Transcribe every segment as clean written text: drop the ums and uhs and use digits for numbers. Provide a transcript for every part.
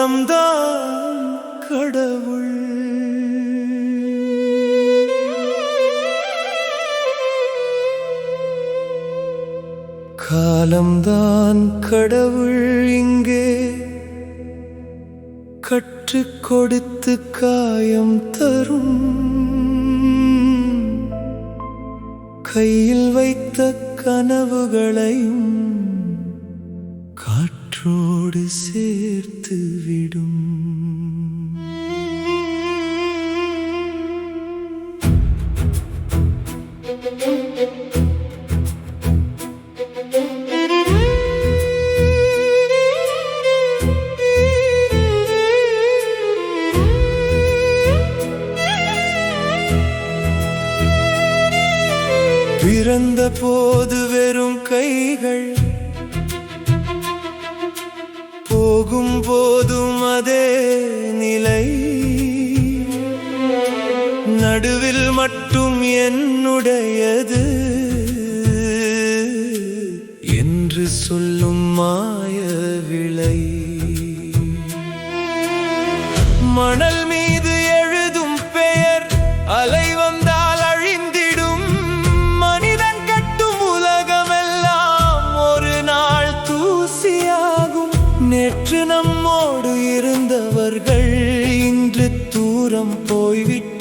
காலம்தான் கடவுள். காலம்தான் கடவுள் இங்கே கற்றுக் கொடுத்து காயம் தரும். கையில் வைத்த கனவுகளையும் காற்றோடு சேர்த்து விடும். பிறந்த போது வெறும் கைகள், போகும் போதும் அதே நிலை. நடுவில் மட்டும் என்னுடையது என்று சொல்லும் மாய விளை. மணல் மீது எழுதும் பெயர் அலை வந்தால் அழிந்திடும். மனிதன் கட்டும் உலகமெல்லாம் ஒரு நாள் தூசியாகும். நேற்று நம்மோடு இருந்தவர்கள் இன்று தூரம் போய்விட்டார்.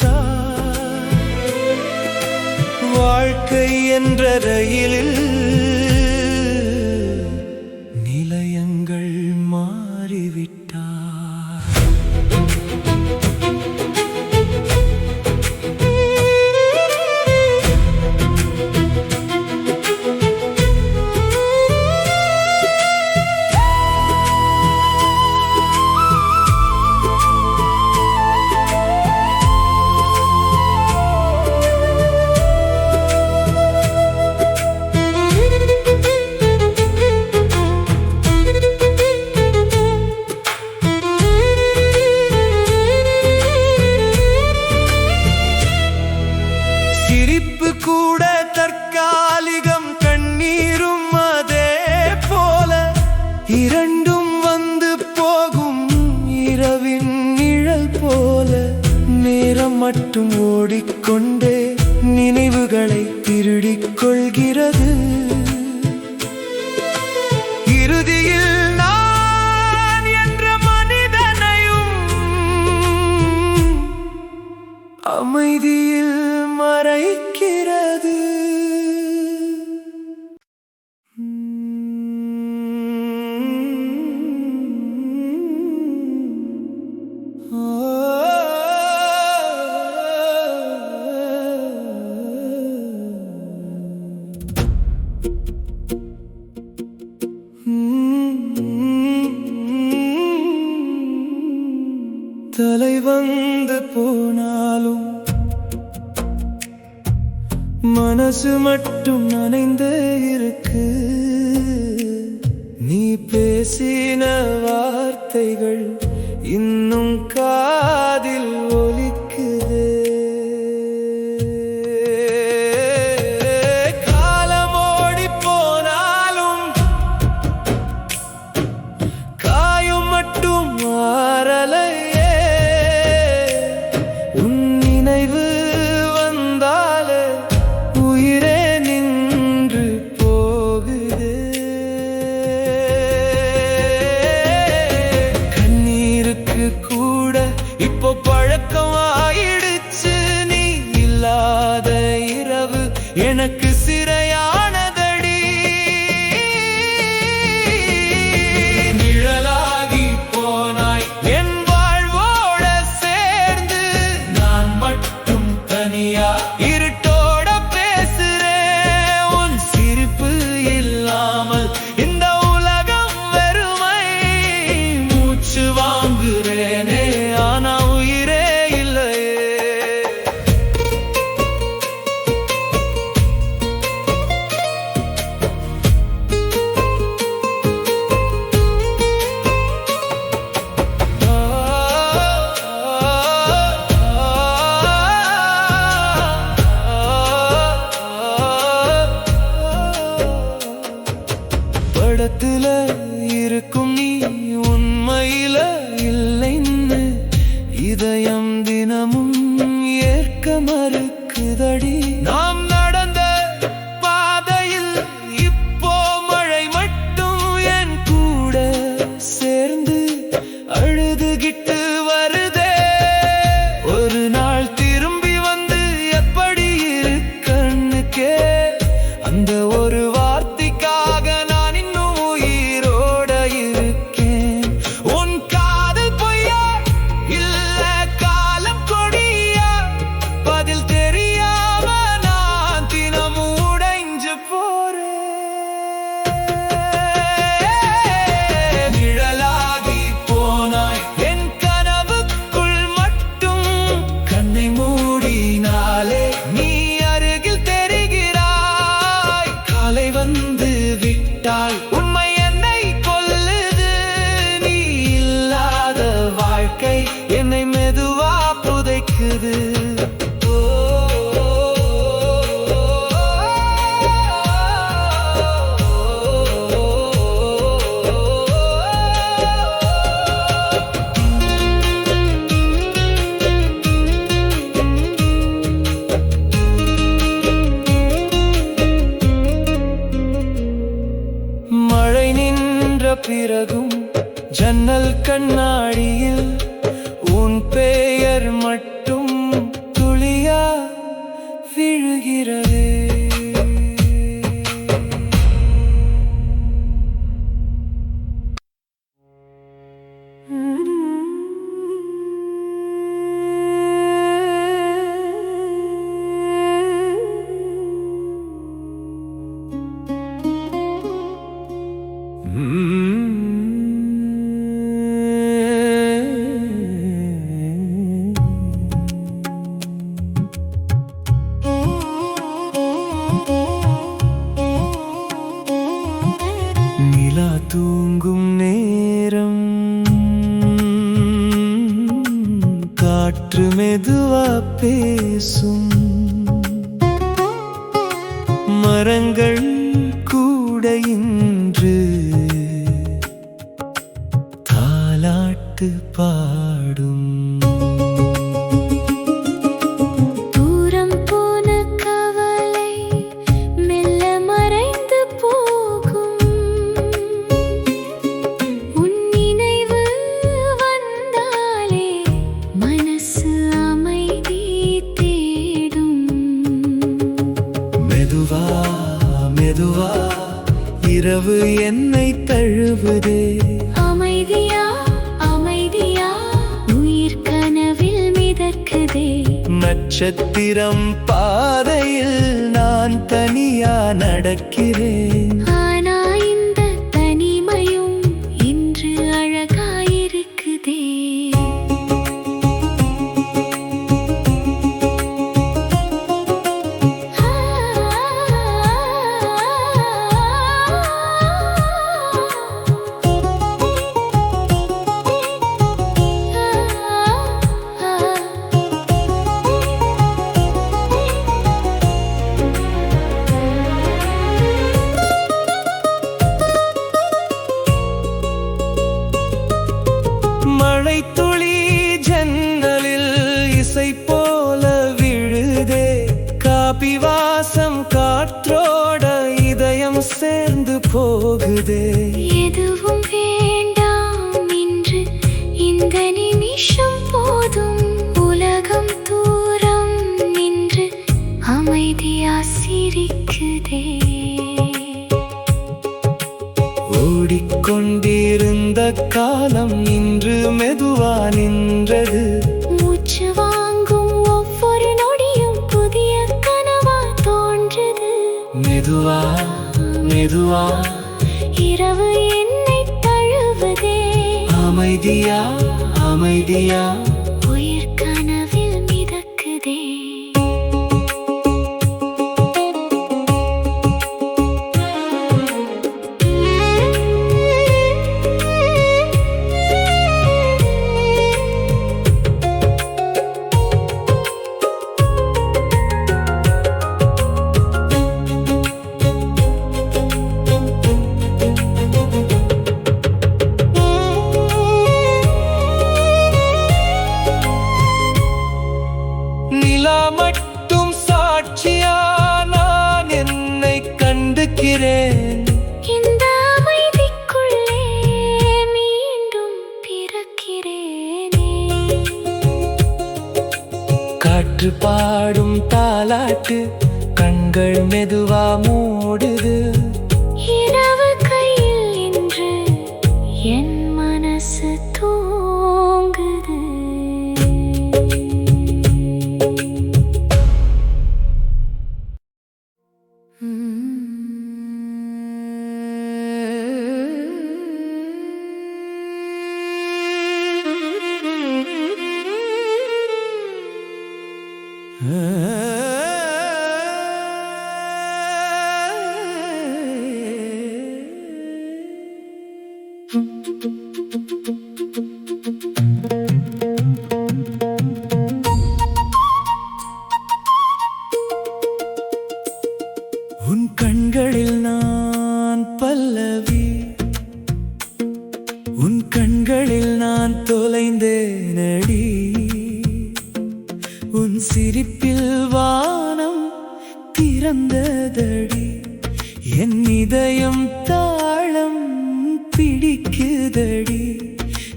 வாழ்க்கை என்ற ரயிலில் நிலையங்கள் மாறிவிட்டார். சிரிப்பு கூட தற்காலிகம், கண்ணீரும் அதே போல. இரண்டும் வந்து போகும் இரவின் நிழல் போல. நேரம் மட்டும் ஓடிக்கொண்டே நினைவுகளை திருடிக் கொள்கிறது. இறுதியில் நான் என்ற மனிதனையும் அமைதியில் மறைக்கிறது. தலை வந்து போனாலும் மனசு மட்டும் நனைந்தே இருக்கு. நீ பேசின வார்த்தைகள் இன்னும் காதில் ஒலிக்குது. காலம் ஓடி போனாலும் காயம் மட்டும் மாறலையே. உன் நினைவு வந்தாலே உயிரே நின்று போகுது. கண்ணீருக்கு கூட இப்போ பழக்கம் ஆயிடுச்சு. நீ இல்லாத இரவு எனக்கு சிறையானதடி. நிழலாகி போனாய் என் வாழ்வோட சேர்ந்து. நான் மட்டும் தனியா இருட்டோட பேசுறேன். உன் சிரிப்பு இல்லாமல் இந்த உலகம் வெறுமை. மூச்சு வாங்குறேனே ஆனா உயிரே இல்லையே. படத்துல இருக்கும் நீ உண்மையில இல்ல. இதயம் தினமும் ஏற்க மறுக்குதடி. நாம் நடந்த பாதையில் இப்போ மழை மட்டும் என் கூட சேர்ந்து அழுதுகிட்டு வருதே. ஒரு நாள் திரும்பி வந்து எப்படி இருக்கன்னுக்கே அந்த ஒரு வார்த்தைக்காக நான் இன்னும் உயிரோட இருக்கேன். உன் காதல் பொய்யா இல்ல காலம் கொடியா, பதில் தெரியாம நான் தினமும் உடைஞ்சு போறேன். நிழலாகி போனாய் என் கனவுக்குள் மட்டும், கண்ணை மூடினாலே நீ அருகில் தெரிகிறாய். காலை வந்து விட்டாய், உண்மை என்னை கொல்லுது. நீ இல்லாத வாழ்க்கை என்னை மெதுவா புதைக்குது. மழை நின்ற பிறகும் ஜன்னல் கண்ணாடியில் உன் பெயர் மட்டும் துளியா விழுகிறது. நிலா தூங்கும் நேரம், காற்று மெதுவா பேசும், மரங்கள் கூட இன்று தாலாட்டு பாடும். தூரம் போன கவலை மெல்ல மறைந்து போகும். உன் நினைவு வந்தாலே மனசு அமைதி தேடும். மெதுவா மெதுவா இரவு என்னை தழுவுதே. அமைதியா அமைதியா உயிர் கனவில் மிதக்குதே. நட்சத்திரம் பாதையில் நான் தனியா நடக்கிறேன். ஆனா இந்த தனிமையும் இன்று அழகாயிருக்குதே. மழை துளி ஜன்னலில் இசை போல விழுதே. காபி வாசம் காற்றோட இதயம் சேர்ந்து போகுதே. எதுவும் வேண்டாம் இன்று இந்த நிமிஷம் போதும். உலகம் தூரம் நின்று அமைதியா சிரிக்குதே. ஓடிக்கொண்டிருந்த காலம் இன்று மெதுவா நின்றது. மூச்சு வாங்கும் ஒவ்வொரு நொடியும் புதிய கனவா தோன்றுது. மெதுவா மெதுவா இரவு என்னை தழுவுதே. அமைதியா அமைதியா உயிர் கனவில் மிதக்குதே. நிற்கிறேன். இந்த அமைதிக்குள்ளே மீண்டும் பிறக்கிறேனே. காற்று பாடும் தாலாட்டு கண்கள் மெதுவா மூடுது. இரவு கையில் இன்று என் மனசு தூங்குது. உன் கண்களில் நான் பல்லவி, உன் கண்களில் நான் தொலைந்தேனடி. உன் சிரிப்பில் வானம் திறந்ததடி. என் இதயம் தாளம் பிடிக்குதடி.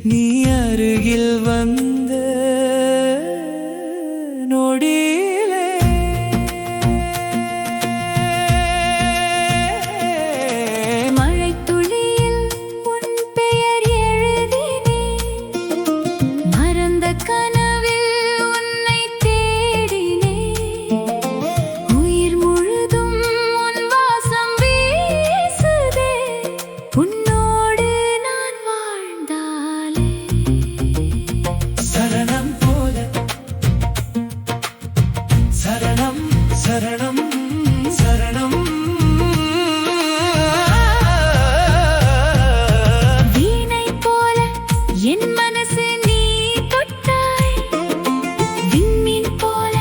நீ அருகில் வந்த நொடியிலே மழைத்துளியில் உன் பெயர் எழுதினேன். மறந்த கனவில் உன்னை தேடினேன். உயிர் முழுதும் உன் வாசம் வீசுதே. உன்னோடு நான் வாழ்ந்தாலே சரணம் போல சரணம் சரணம் சரணம். வீணை போல என் மனசு நீ தொட்டாய். விண்மீன் போல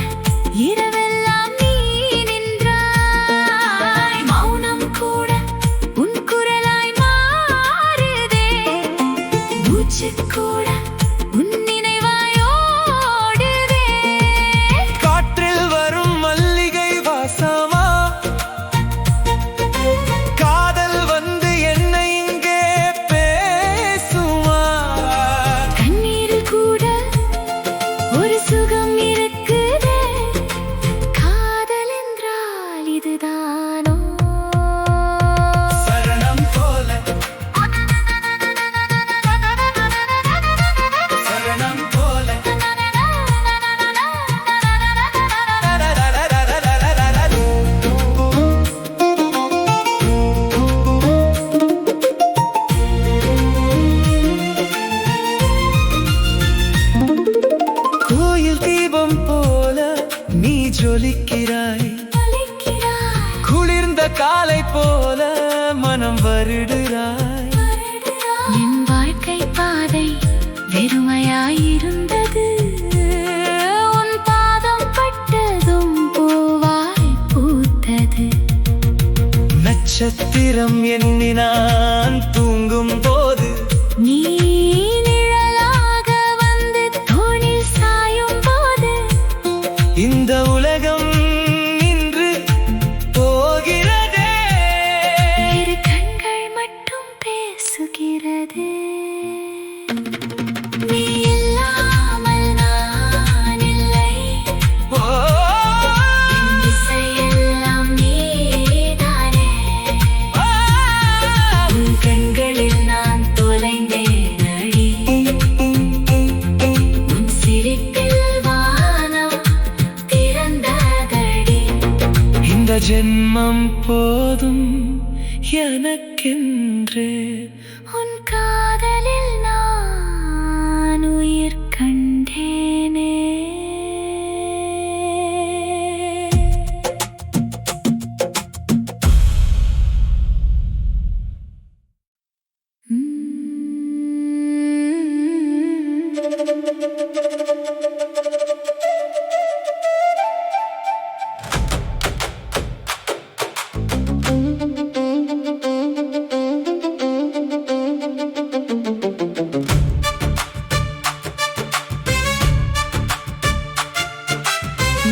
இரவெல்லாம் நீ நின்றாய். மௌனம் கூட உன் குரலாய் மாறுதே. மூச்சு கூட உன் நினைவாய் ஓடுதே. காற்றில் வரும் மல்லிகை வாசமா, காதல் வந்து என்னை இங்கே பேசுமா. கண்ணீரில் கூட ஒரு சுகம் இருக்குதே. காதல் என்றால் இதுதானோ? சரணம் போல சரணம் போல கோயில் தீபம் போல நீ ஜொலிக்கிறாய். அழைக்கிறாய், குளிர்ந்த காலை போல மனம் வருடுறாய். என் வாழ்க்கை பாதை வெறுமையாயிருந்தது. உன் பாதம் பட்டதும் பூவாய் பூத்தது. நட்சத்திரம் எண்ணி நான் தூங்கும் போது நீ நிழலாக வந்து தோளில் சாயும் போது இந்த உலகம் நின்று போகிறதே. இரு கண்கள் மட்டும் பேசுகிறது. நீ இல்லாமல் நான் இல்லை. ஓ, என் திசையெல்லாம் நீதானே. ஆ, உன் கண்களில் நான் தொலைந்தேனடி. உன் சிரிப்பில் வானம் திறந்ததடி. இந்த ஜென்மம் போதும் எனக்கென்று. உன் காதலில் நான் உயிர் கண்டேனே.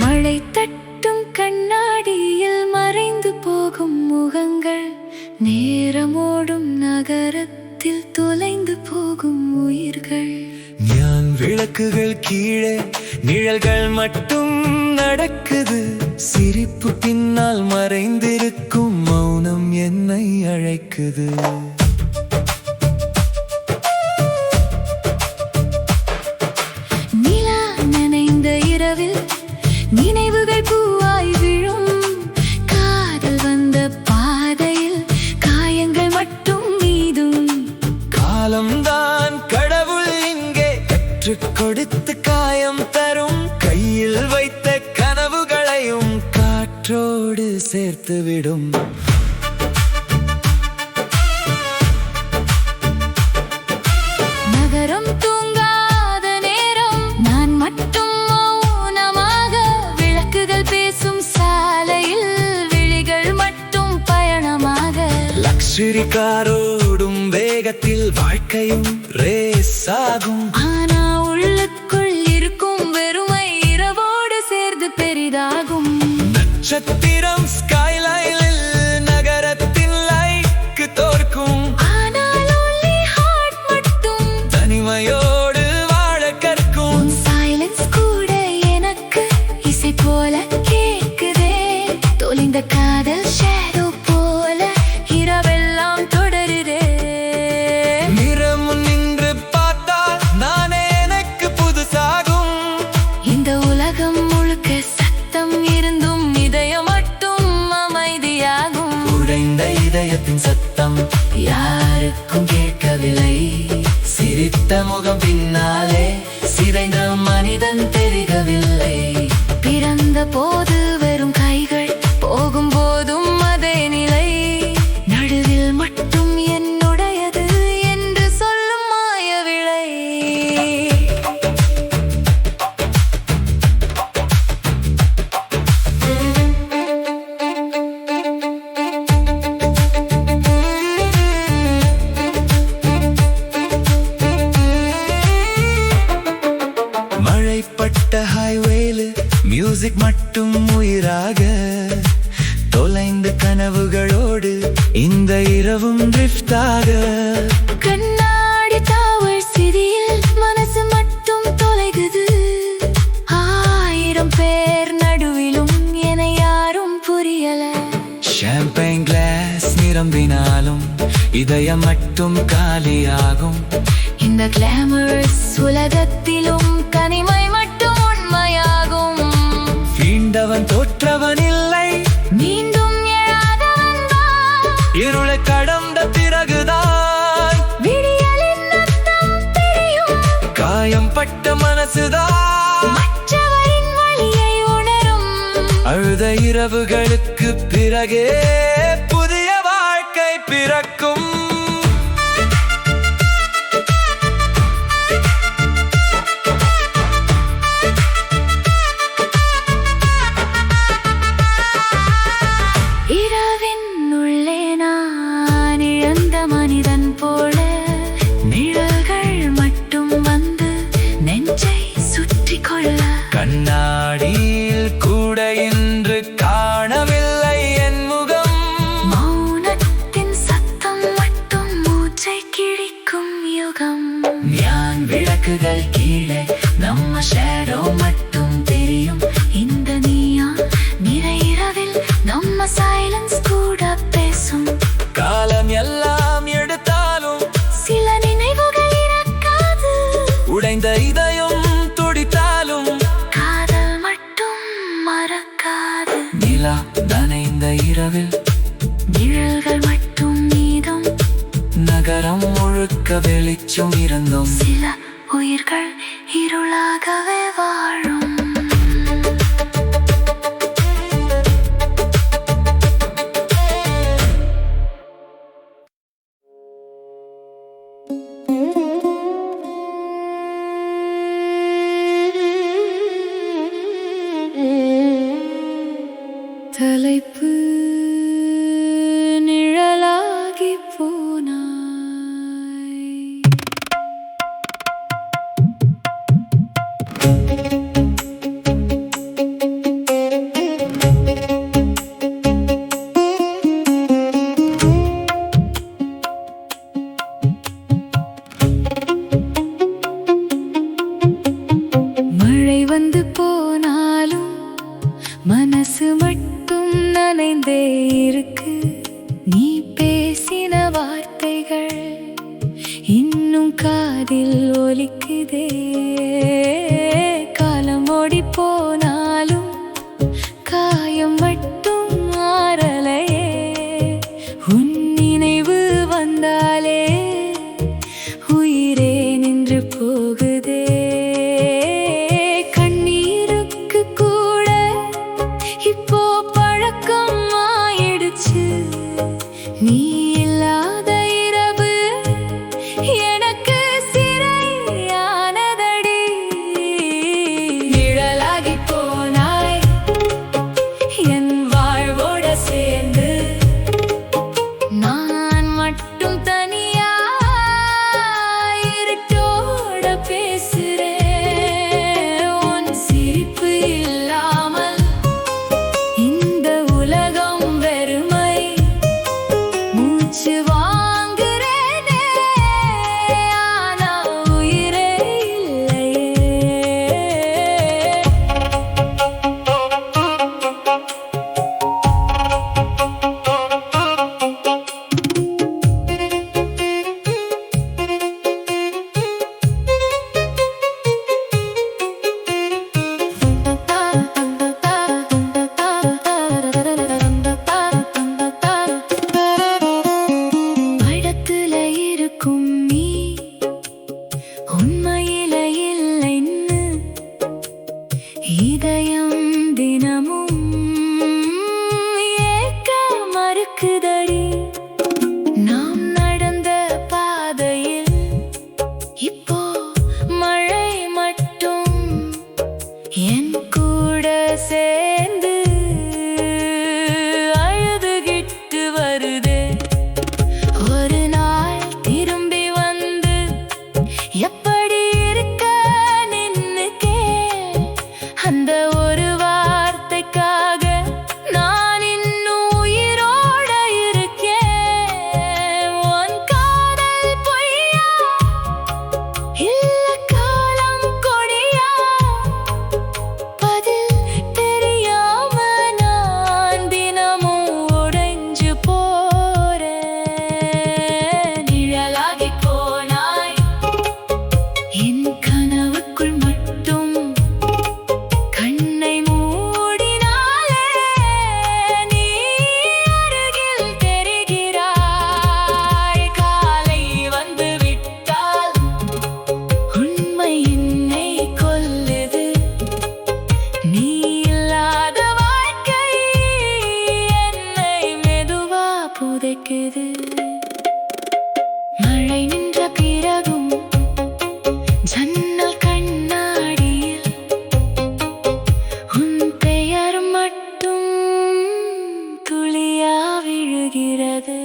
மழை தட்டும் கண்ணாடியில் மறைந்து போகும் முகங்கள் நேரமோடும் நகரத்தில் தொலைந்து போகும் உயிர்கள். ஞான் விளக்குகள் கீழே நிழல்கள் மட்டும் நடக்குது. சிரிப்பு பின்னால் மறைந்திருக்கும் மௌனம் என்னை அழைக்குது. நிலா நனைந்த இரவில் நினைவுகள் பூவாய் விழும். காதல் வந்த பாதையில் காயங்கள் மட்டும் மீதும். காலம்தான் கடவுள் இங்கே கற்றுக் கொடுத்து காயம் தரும். கையில் வைத்த கனவுகளையும் காற்றோடு சேர்த்து விடும். நகரம் தூங்காத நேரம் நான் மட்டும் மௌனமாக. விளக்குகள் பேசும் சாலையில் விழிகள் மட்டும் பயணமாக. லக்ஸரி காரோடும் வேகத்தில் வாழ்க்கையும் ரேஸ் ஆகும். ஆனா உள்ளுக்குள் இருக்கும் வெறுமை இரவோடு சேர்ந்து பெரிதாகும். நட்சத்திரம் ஸ்கைலைனில் நகரத்தின் லைக்கு தோற்கும். ஆனால் only heart மட்டும் தனிமையோடு வாழ கற்கும். சைலன்ஸ் கூட எனக்கு இசை போல கேக்குதே. தொலைந்த காதல் ஷேடோ போல இரவெல்லாம் தொடருதே. நிறம் நின்று பார்த்தால் நானே எனக்கு புதுசாகும். இந்த உலகம் முழுக்க சத்தம் இருந்தும் இதயம் மட்டும் அமைதியாகும். உடைந்த இதயத்தின் சத்தம் யாருக்கும் கேட்கவில்லை. சிரித்த முகம் பின்னாலே சிதைந்த மனிதன் தெரியவில்லை. பிறந்த போது வெறும் கைகள், போகும் போதும் அதே நிலை. நடுவில் மட்டும் என்னுடையது என்று சொல்லும் மாயவிளை. மழைப்பட்ட ஹைவேல மியூசிக் மட்டும் உயிராக. தொலைந்த கனவுகளோடு இந்த இரவும் ட்ரிஃப்டாக. கண்ணாடி டவர் சிதியில் மனசு மட்டும் தொலைகுது. 1000 பேர் நடுவிலும் என யாரும் புரியல. ஷாம்பைன் கிளாஸ் நிரம்பினாலும் இதயம் மட்டும் காலியாகும். இந்த கிளாமரஸ் உலகத்திலும் தனிமை மட்டும் உண்மையாகும். வீண்டவன் தோற்றவன் இல்லை, மீண்டும் எழாதவன் தான். இருளை கடந்த பிறகுதான் விடியலின் அர்த்தம் தெரியும். காயம் பட்ட மனசுதான் மற்றவரின் வலியை உணரும். அழுத இரவுகளுக்கு பிறகே புதிய வாழ்க்கை பிறக்கும். இரவின் உள்ளே நான் இழந்த மனிதன் போல. நிழல்கள் மட்டும் வந்து நெஞ்சை சுற்றி கொள்ள. கண்ணாடியில் கூட இன்று காணவில்லை என் முகம். மௌனத்தின் சத்தம் மட்டும் மூச்சை கிழிக்கும் யுகம். ஞான் விளக்குகள் கீழே நம்ம ஷேடோ மட்டும் தெரியும். இந்த நீயா நிறை இரவில் நம்ம சைலன்ஸ் கூட பேசும். காலம் எல்லாம் எடுத்தாலும் சில நினைவுகள் இறக்காது. உடைந்த இதயம் துடித்தாலும் காதல் மட்டும் மறக்காது. நிலா நனைந்த இரவில் நிழல்கள் மட்டும் மீதம். நகரம் முழுக்க வெளிச்சம் இருந்தும் சில உயிர்கள் இருளாகவே வாழும். தலைப்பு நிழலாகி போனாய். காதில் ஒலிக்குதே. காலம் ஓடி போனாலும் காயம் மட்டும் மாறலையே. உன் நினைவு வந்தாலே உயிரே நின்று போகுதே. கண்ணீருக்கு கூட இப்போ பழக்கம் ஆயிடுச்சு. நீ இல்லாத இரவு எனக்கு சிறையானதடி. நிழலாகி போனாய் என் வாழ்வோட சேர்ந்து. நான் மட்டும் தனியா இருட்டோட பேசுறேன். உன் சிரிப்பு இல்லாமல் இந்த உலகம் வெறுமை. மூச்சு வாங்குறேனே ஆனா உயிரே இல்லையே. படத்துல இருக்கும் நீ உண்மையில இல்லைன்னு இதயம் தினமும் ஏற்க மறுக்குதடி. நாம் நடந்த பாதையில் இப்போ மழை மட்டும் என் கூட சேர்ந்து அழுதுகிட்டு வருதே. ஒரு நாள் திரும்பி வந்து எப்படி இருக்க நின்னு கேள். அந்த ஒரு வார்த்தைக்காக நான் இன்னும் உயிரோட இருக்கேன். உன் காதல் பொய்யா இல்ல காலம் கொடியா? பதில் தெரியாம நான் தினமும் உடைஞ்சு போறேன். நிழலாகி போனாய் என் கனவுக்குள் மட்டும். கண்ணை மூடினாலே நீ அருகில் தெரிகிறாய். காலை வந்து விட்டால் உண்மை என்னை கொல்லுது. நீ இல்லாத வாழ்க்கை என்னை மெதுவா புதைக்குது. மழை நின்ற பிறகும் ஜன்னல் கண்ணாடியில் உன் பெயர் மட்டும் துளியா விழுகிறது.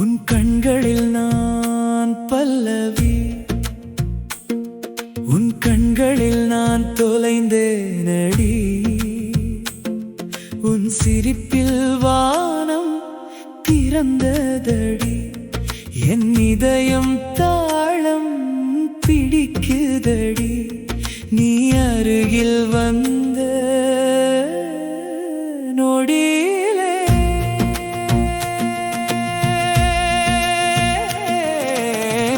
உன் கண்களில் நான் பல்லவி. உன் கண்களில் நான் தொலைந்தேனடி. உன் சிரிப்பில் வானம் திறந்ததடி. என் இதயம் தாளம் பிடிக்குதடி. நீ அருகில் வந்த நொடியிலே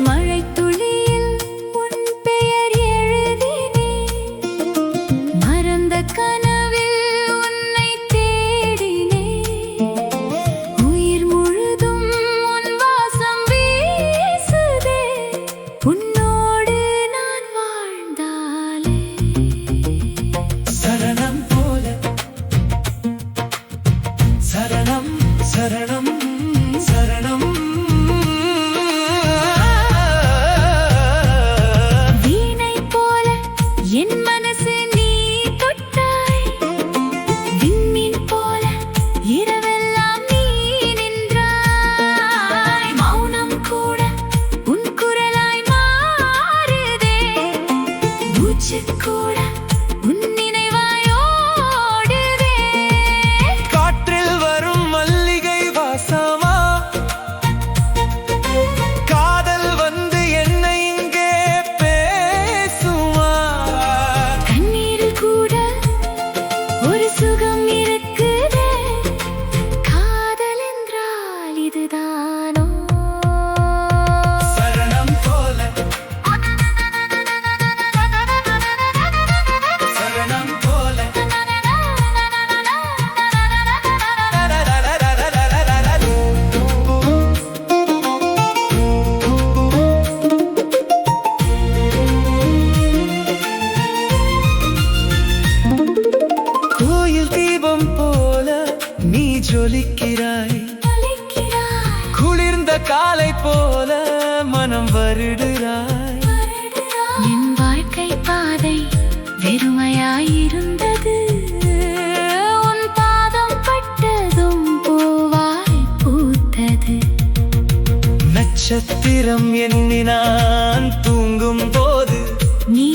மழைத்துளியில் உன் பெயர் எழுதினேன். மறந்த கனவில் உன்னை தேடினேன். உயிர் முழுதும் உன் வாசம் வீசுதே. உன்னோடு நான் வாழ்ந்தாலே சரணம் போல சரணம் சரணம் சரணம். வீணை போல என் மனசு நீ தொட்டாய். ஜொலிக்கிறாய் குளிர்ந்த காலை போல மனம் வருடுறாய். என் வாழ்க்கை பாதை வெறுமையாயிருந்தது, உன் பாதம் பட்டதும் பூவாய் பூத்தது. நட்சத்திரம் எண்ணி நான் தூங்கும் போது நீ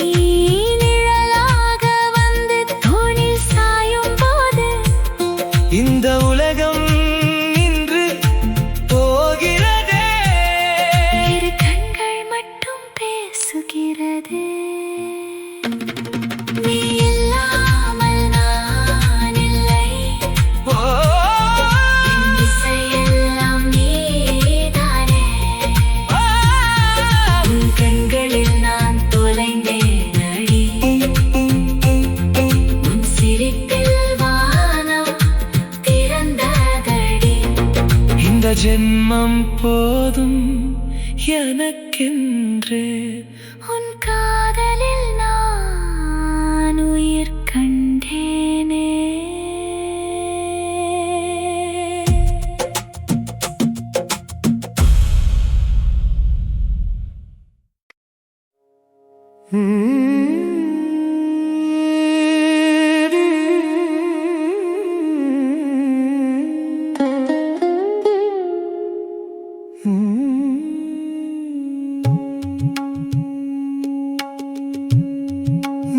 நிழலாக வந்து தோளில் சாயும் போது இந்த உலகம் இன்று போகிறதே. இரு கண்கள் மட்டும் பேசுகிறது. நீ இல்லாமல் நான் இல்லை, என் திசையெல்லாம் நீதானே. உன் கண்களில் நான் தொலைந்தேன் அடி, உன் சிரிப்பில் வானம் திறந்ததடி. இந்த ஜென்மம் போதும் எனக்கென்று உன் காதலில் நான் உயிர் கண்டேனே.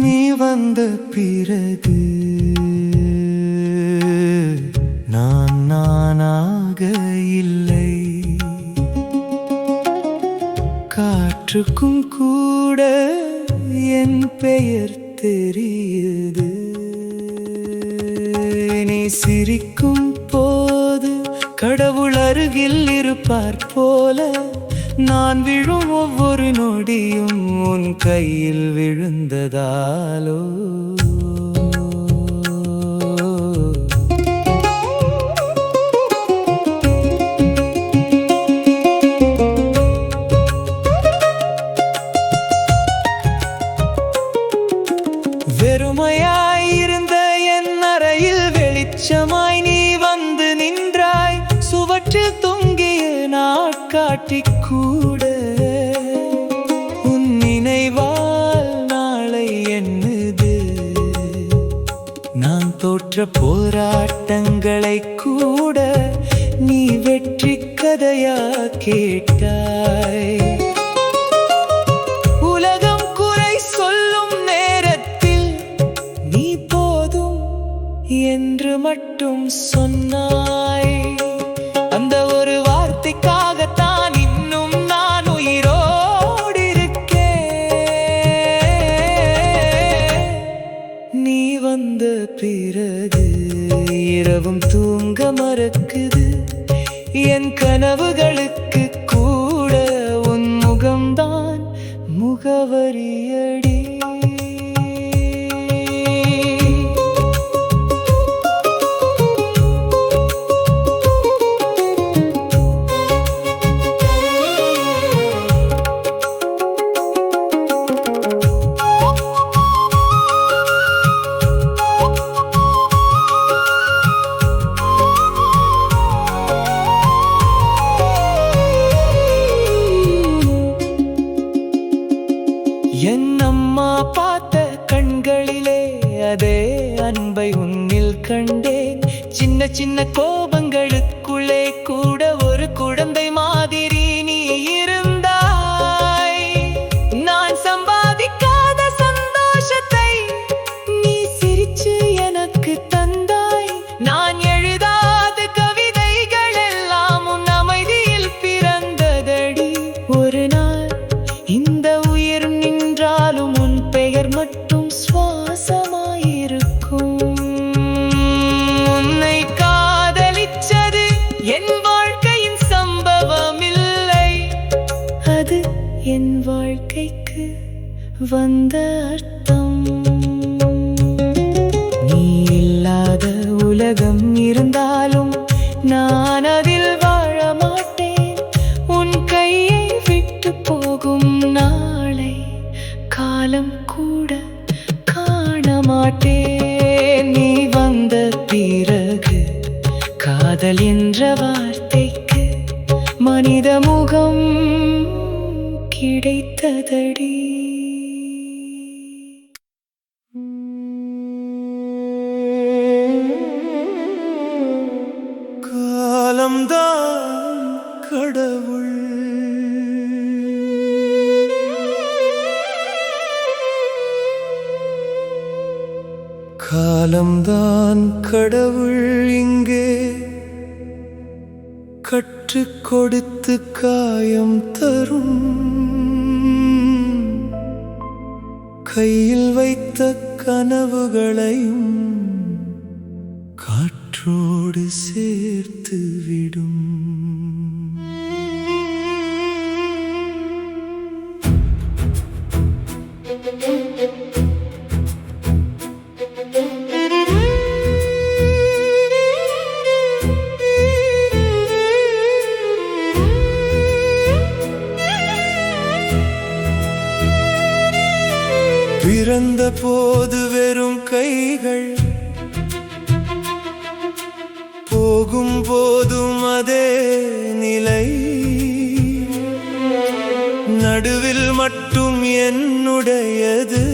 நீ வந்த பிறகு நான் நானாக இல்லை, காற்றுக்கும் கூட என் பெயர் தெரியுது. நீ சிரிக்கும் போது கடவுள் அருகில் இருப்பார் போல நான் விழும் ஒவ்வொரு நொடியும் உன் கையில் விழுந்ததாலோ. வெறுமையாயிருந்த என் அறையில் வெளிச்சமாய் நீ வந்து நின்றாய். சுவற்றில் தொங்கிய நாட்காட்டி கூட உன் நினைவால் நாளை எண்ணுது. நான் தோற்ற போராட்டங்களை கூட நீ வெற்றி கதையா கேட்டாய். உலகம் குறை சொல்லும் நேரத்தில் நீ போதும் என்று மட்டும் சொன்னாய். அந்த ஒரு வார்த்தைக்காகத்தான் இன்னும் நான் உயிரோடு இருக்கேன். நீ வந்த பிறகு இரவும் தூங்க மறக்குது. என் கனவுகளுக்கு கூட உன் முகம்தான் முகவரியடி. என் அம்மா பார்த்த கண்களிலே அதே அன்பை உன்னில் கண்டேன். சின்ன சின்ன கோபங்களுக்குள்ளே கூட ஒரு குழந்தை மாதிரி நீ இருந்தாய். நான் சம்பாதிக்காத சந்தோஷத்தை நீ சிரிச்சு எனக்கு தந்தாய். நான் எழுதாத கவிதைகள் எல்லாம் உன் அமைதியில் பிறந்ததடி. ஒரு நாள் இந்த உயிர் நின்றாலும் உன் பெயர் மட்டும் சுவாசமாயிருக்கும். உன்னை காதலிச்சது என் வாழ்க்கையின் சம்பவம் இல்லை, அது என் வாழ்க்கைக்கு வந்த அர்த்தம். நீ இல்லாத உலகம் இருந்தாலும் நான் அதில் வாழ மாட்டேன். உன் கையை விட்டு போகும் நாளை காலம் கூட காண மாட்டேன். நீ வந்த பிறகு காதல் என்ற வார்த்தைக்கு மனித முகம் கிடைத்ததடி. காலம்தான் கடவுள், காலம்தான் கடவுள் இங்கே கற்றுக் கொடுத்து காயம் தரும். கையில் வைத்த கனவுகளையும் காற்றோடு சேர்த்து விடும். பிறந்த போது வெறும் கைகள், போகும் போதும் அதே நிலை. நடுவில் மட்டும் என்னுடையது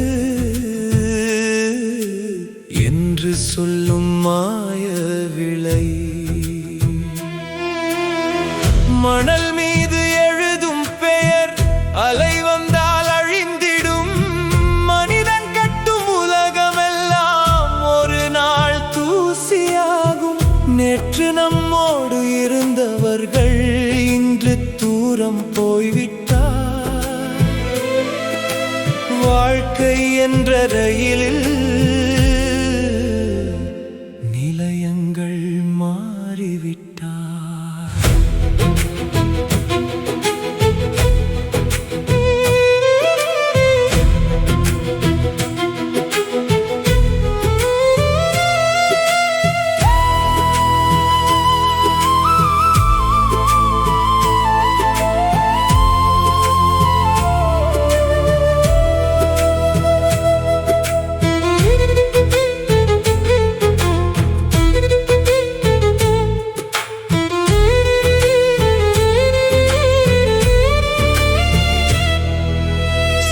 என்று சொல்லும் மாய விளை. மணல் மீது எழுதும் பெயர் அலை வந்தால் அழிந்திடும். மனிதன் கட்டும் உலகமெல்லாம் ஒரு நாள் தூசியாகும். நேற்று நம்மோடு இருந்தவர்கள் இன்று தூரம் போய்விட்டார். வாழ்க்கை என்ற ரயிலில் நிலையங்கள் மாறிவிட்டார்.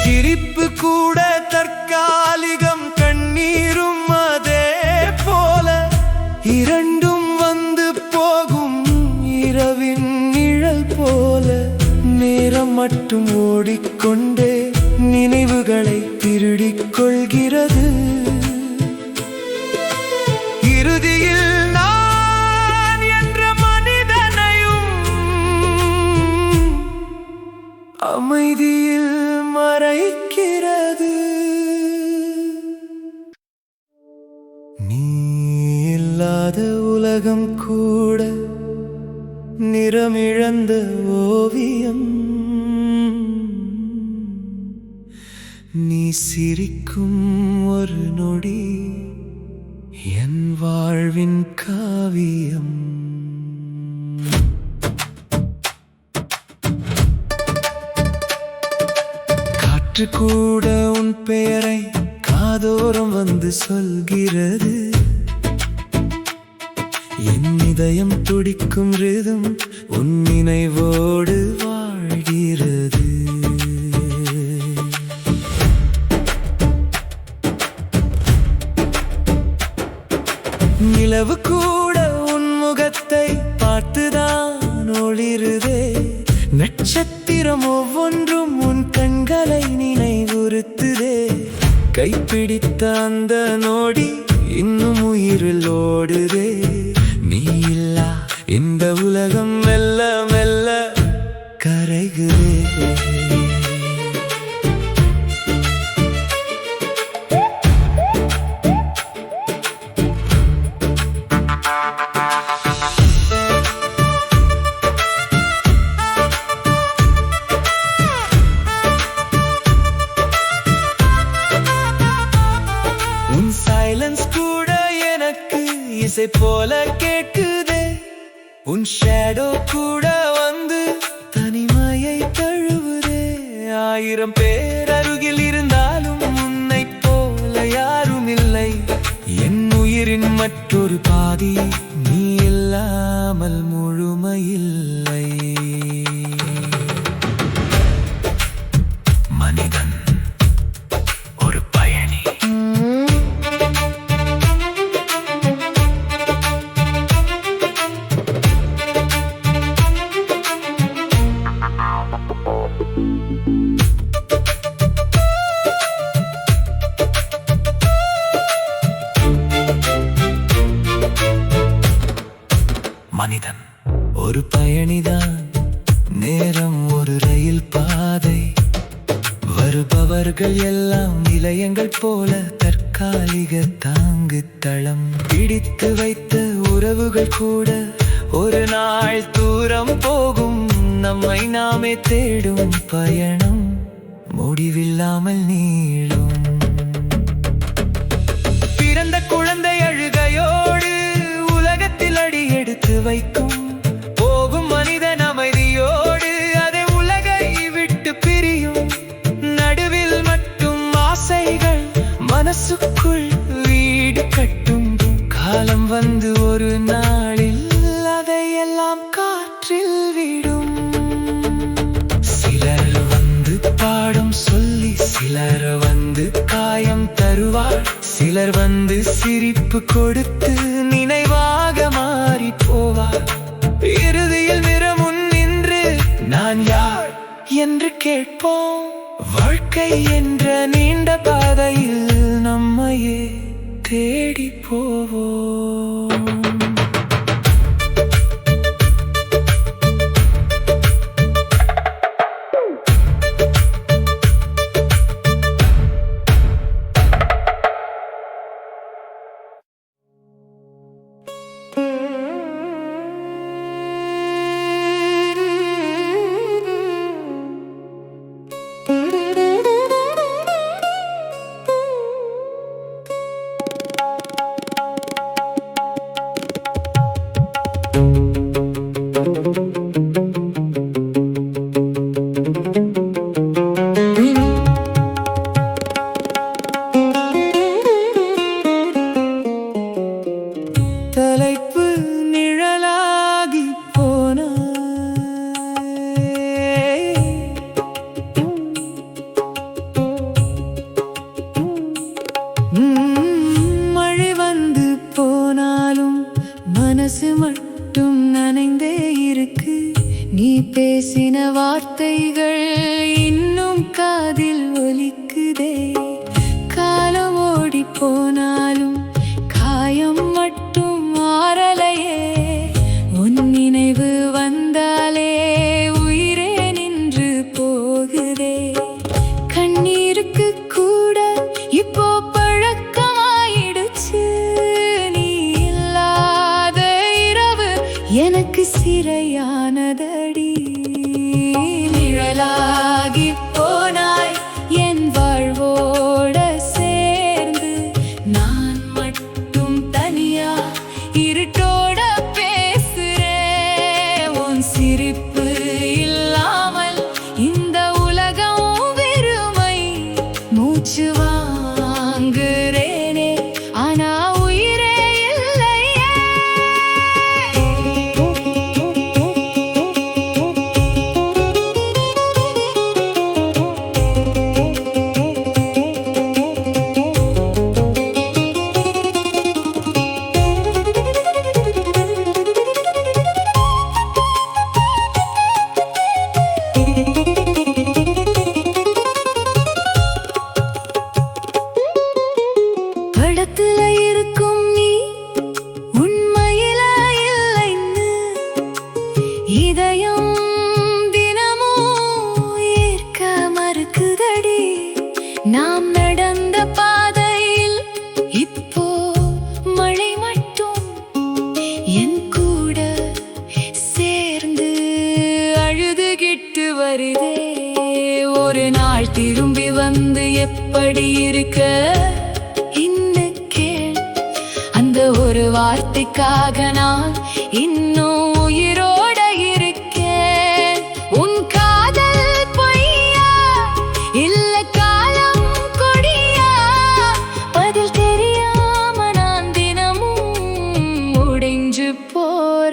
சிரிப்பு கூட தற்காலிகம், கண்ணீரும் அதே போல. இரண்டும் வந்து போகும் இரவின் நிழல் போல. நேரம் மட்டும் ஓடிக்கொண்டே நினைவுகளை திருடிக் கொள்கிறது. இறுதியில் நான் என்ற மனிதனையும் அமைதியில் மறைக்கிறது. நீ இல்லாத உலகம் கூட நிறமிழந்த ஓவியம். நீ சிரிக்கும் ஒரு நொடி என் வாழ்வின் காவியம். காற்று கூட உன் பெயரை காதோரம் வந்து சொல்கிறது. என் இதயம் துடிக்கும் ரிதம் உன் நினைவோடு வாழ்கிறது. நிலவு கூட உன் முகத்தை பார்த்துதான் ஒளிருதே. நட்சத்திரம் ஒவ்வொன்றும் உன் கண்களை நினைவுறுத்துதே. கைப்பிடித்த அந்த நொடி இன்னும் உயிரில் ஓடுதே. நீ இல்லா இந்த உலகம் மெல்ல மெல்ல கரைகுதே. உன் சைலன்ஸ் கூட எனக்கு இசை போல கேட்குதே. உன் ஷேடோ கூட வந்து தனிமையை தழுவுதே. ஆயிரம் பேர் அருகில் இருந்தாலும் உன்னை போல யாரும் இல்லை. என் உயிரின் மற்றொரு பாதி நீ இல்லை. இல்லாமல் முழுமையில்லை. மனிதன் ஒரு பயணி. மனிதன் ஒரு பயணிதான். நேரம் ஒரு ரயில் பாதை. வருபவர்கள் எல்லாம் நிலையங்கள் போல தற்காலிக தாங்கு தளம். பிடித்து வைத்த உறவுகள் கூட ஒரு நாள் தூரம் போகும். நம்மை நாமே தேடும் பயணம் முடிவில்லாமல் நீளும். பிறந்த குழந்தை அழுகையோடு உலகத்தில் அடி எடுத்து வைக்கும். போகும் மனிதன் அமைதியோடு அதை உலகை விட்டு பிரியும். நடுவில் மட்டும் ஆசைகள் மனசுக்குள் வீடு கட்டும். காலம் வந்து ஒரு நாளில் அதையெல்லாம் காற்றில் விடும். சிலர் வந்து பாடம் சொல்லி, சிலர் வந்து காயம் தருவார். சிலர் வந்து சிரிப்பு கொடுத்து நினைவாக மாறி போவார். இறுதியில் நிறமுன் நின்று நான் யார் என்று கேட்போம். வாழ்க்கை என்ற நீண்ட பாதையில் நம்மையே தேடி போவோம். தலைப்பு நிழலாகி போன மழை வந்து போனாலும் மனசு மட்டும் நனைந்தே இருக்கு. நீ பேசின வார்த்தைகள் இன்னும் காதில் ஒலிக்குதே. காலம் ஓடி போனாலும் காயம் மட்டும் மாறலையே. உன் நினைவு வந்தாலே உயிரே நின்று போகுதே. கண்ணீருக்கு கூட இப்போ பழக்கமாயிடுச்சு. நீ இல்லாத இரவு எனக்கு சிறையானதடி. நிழலாகி போனாய் என் வாழ்வோட சேர்ந்து. நான் மட்டும் தனியா இருட்டோட பேசுறேன். உன் சிரிப்பு இல்லாமல் இந்த உலகம் வெறுமை. மூச்சு வாங்குறேனே ஆனா உயிரே இல்லையே. படத்துல இருக்கும் நீ உண்மையில இல்லைன்னு இதயம் தினமும் ஏற்க மறுக்குதடி. நாம் நடந்த பாதையில் இப்போ மழை மட்டும் என் கூட சேர்ந்து அழுதுகிட்டு வருதே. ஒரு நாள் திரும்பி வந்து எப்படி இருக்க அந்த ஒரு வார்த்தைக்காக நான் இன்னும் உயிரோட இருக்கேன். உன் காதல் பொய்யா இல்ல காலம் கொடியா? பதில் தெரியாம நான் தினமும் உடைஞ்சு போறேன்.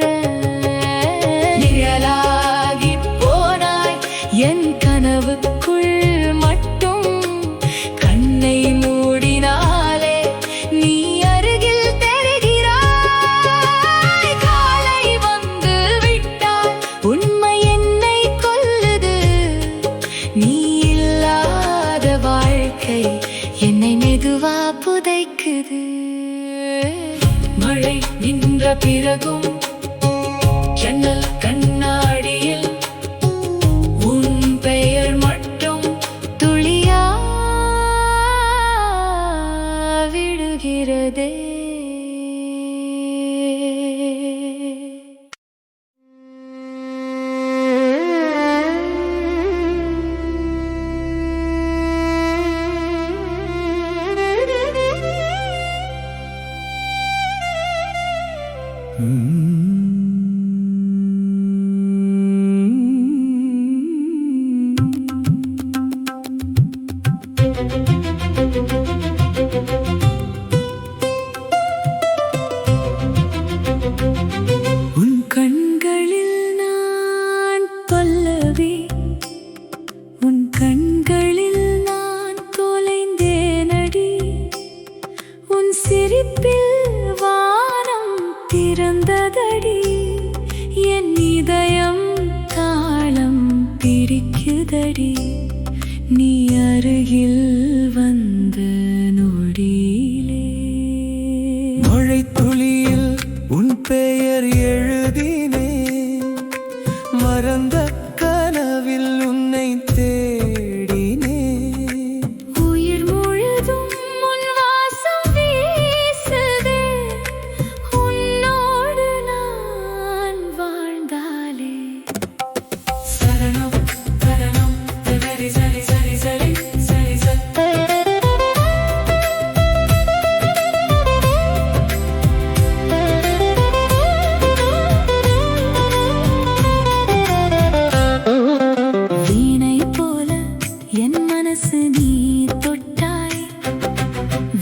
மழை நின்ற பிறகும் ஜன்னல் கண்ணாடியில் உன் பெயர் மட்டும் துளியா விடுகிறதே. உன் கண்களில் நான் பல்லவி, உன் கண்களில் நான் தொலைந்தேனடி. உன் சிரிப்பில் வானம் திறந்ததடி. என் இதயம் தாளம் பிரிக்குதடி. நீ அருகில் வந்த நொடியிலே மழை துளியில் உன் பெயர் எழுதினே. மறந்த கனவில் உன்னை தேடினே. உயிர் முழுதும் உன் வாசம் வீசுதே. உன்னோடு நான் வாழ்ந்தாலே. சரணம் சரணம் சரி சரி சரி சரி சரி சரி. வீணை போல என் மனசு நீ தொட்டாய்.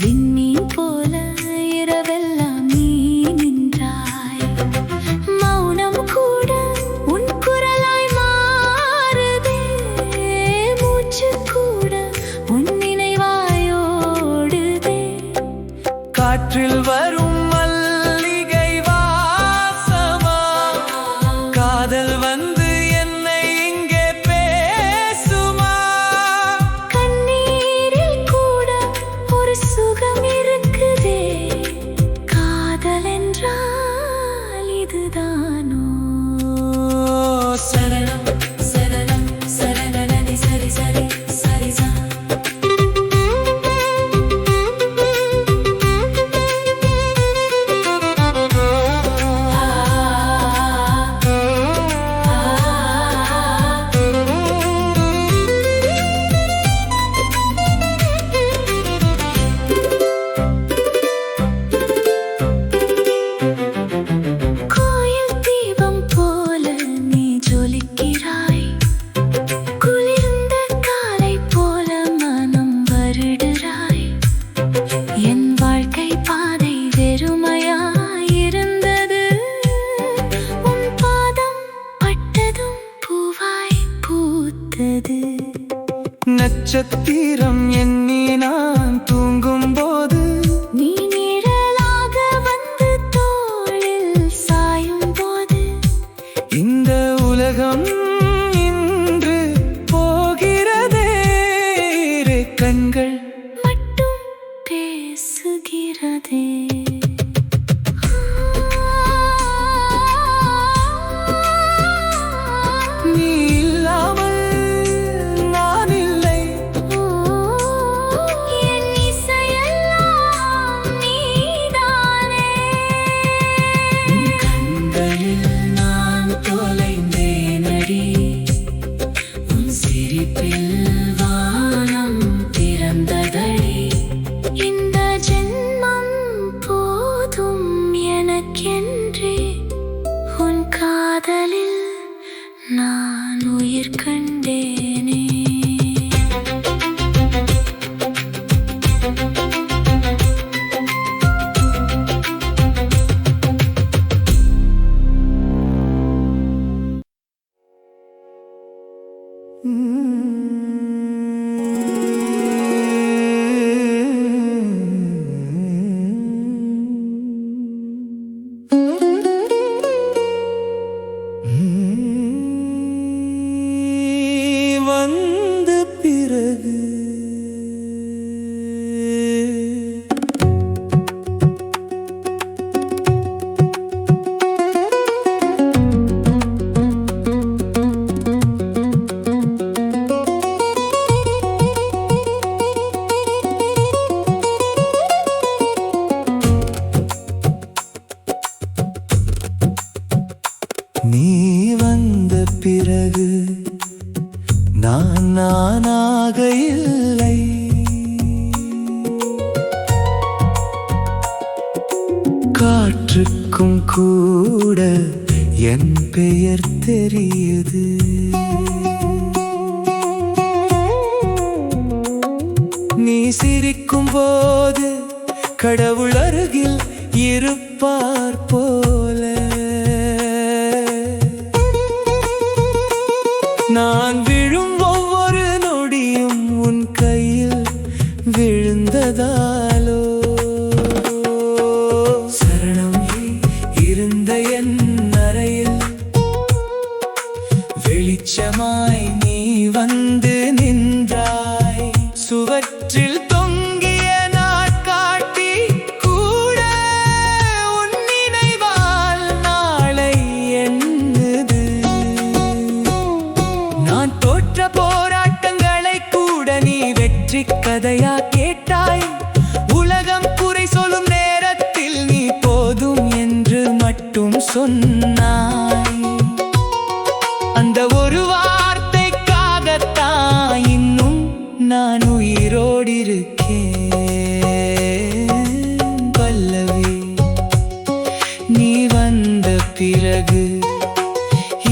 விண்மீன் போல இரவெல்லாம் நீ நின்றாய். மௌனம் கூட உன் குரலாய் மாறுதே. மூச்சு கூட உன் நினைவாயோடுதே. காற்றில் வரும் மல்லிகை வாசமா. காதல் வந்து என்னை இங்கே பேசுமா. கண்ணீரில் கூட ஒரு சுகம் இருக்குதே. காதல் என்றால் இதுதானோ? சரணம் சரணம் சரணனி சரி சரி சரி சா. கோயில் தீபம் போல நீ ஜொலிக்கிறாய். குளிர்ந்த காலை போல மனம் வருடுறாய். என் வாழ்க்கை பாதை வெறுமையாயிருந்தது. உன் பாதம் பட்டதும் பூவாய் பூத்தது. நட்சத்திரம் எண்ணி நான் தூங்கும் போது நீ நிழலாக வந்து தோளில் சாயும் போது இந்த உலகம் இன்று போகிறதே. இரு கண்கள் மட்டும் பேசுகிறதே. நீ இல்லாமல் நான் இல்லை. ஓ நீ வந்த பிறகு நானாக இல்லை. காற்றுக்கும் கூட என் பெயர் தெரியுது. நீ சிரிக்கும் போது கடவுள் அருகில் இருப்பார் போல. நான் விழும் ஒவ்வொரு நொடியும் உன் கையில் விழுந்ததாலோ. சரணம் இருந்த என் அறையில் வெளிச்சமாய் நீ வந்து நின்றாய். சுவற்றில் தொங்கிய நாட்காட்டி கூட உன் நினைவால் நாளை எண்ணுது. நான் தோற்ற போராட்டங்களை கூட நீ வெற்றி கதையா கேட்டாய். உலகம் குறை சொல்லும் நேரத்தில் நீ போதும் என்று மட்டும் சொன்னாய். அந்த ஒரு வார்த்தைக்காகத்தான் இன்னும் நான் உயிரோடு இருக்கேன். பல்லவி, நீ வந்த பிறகு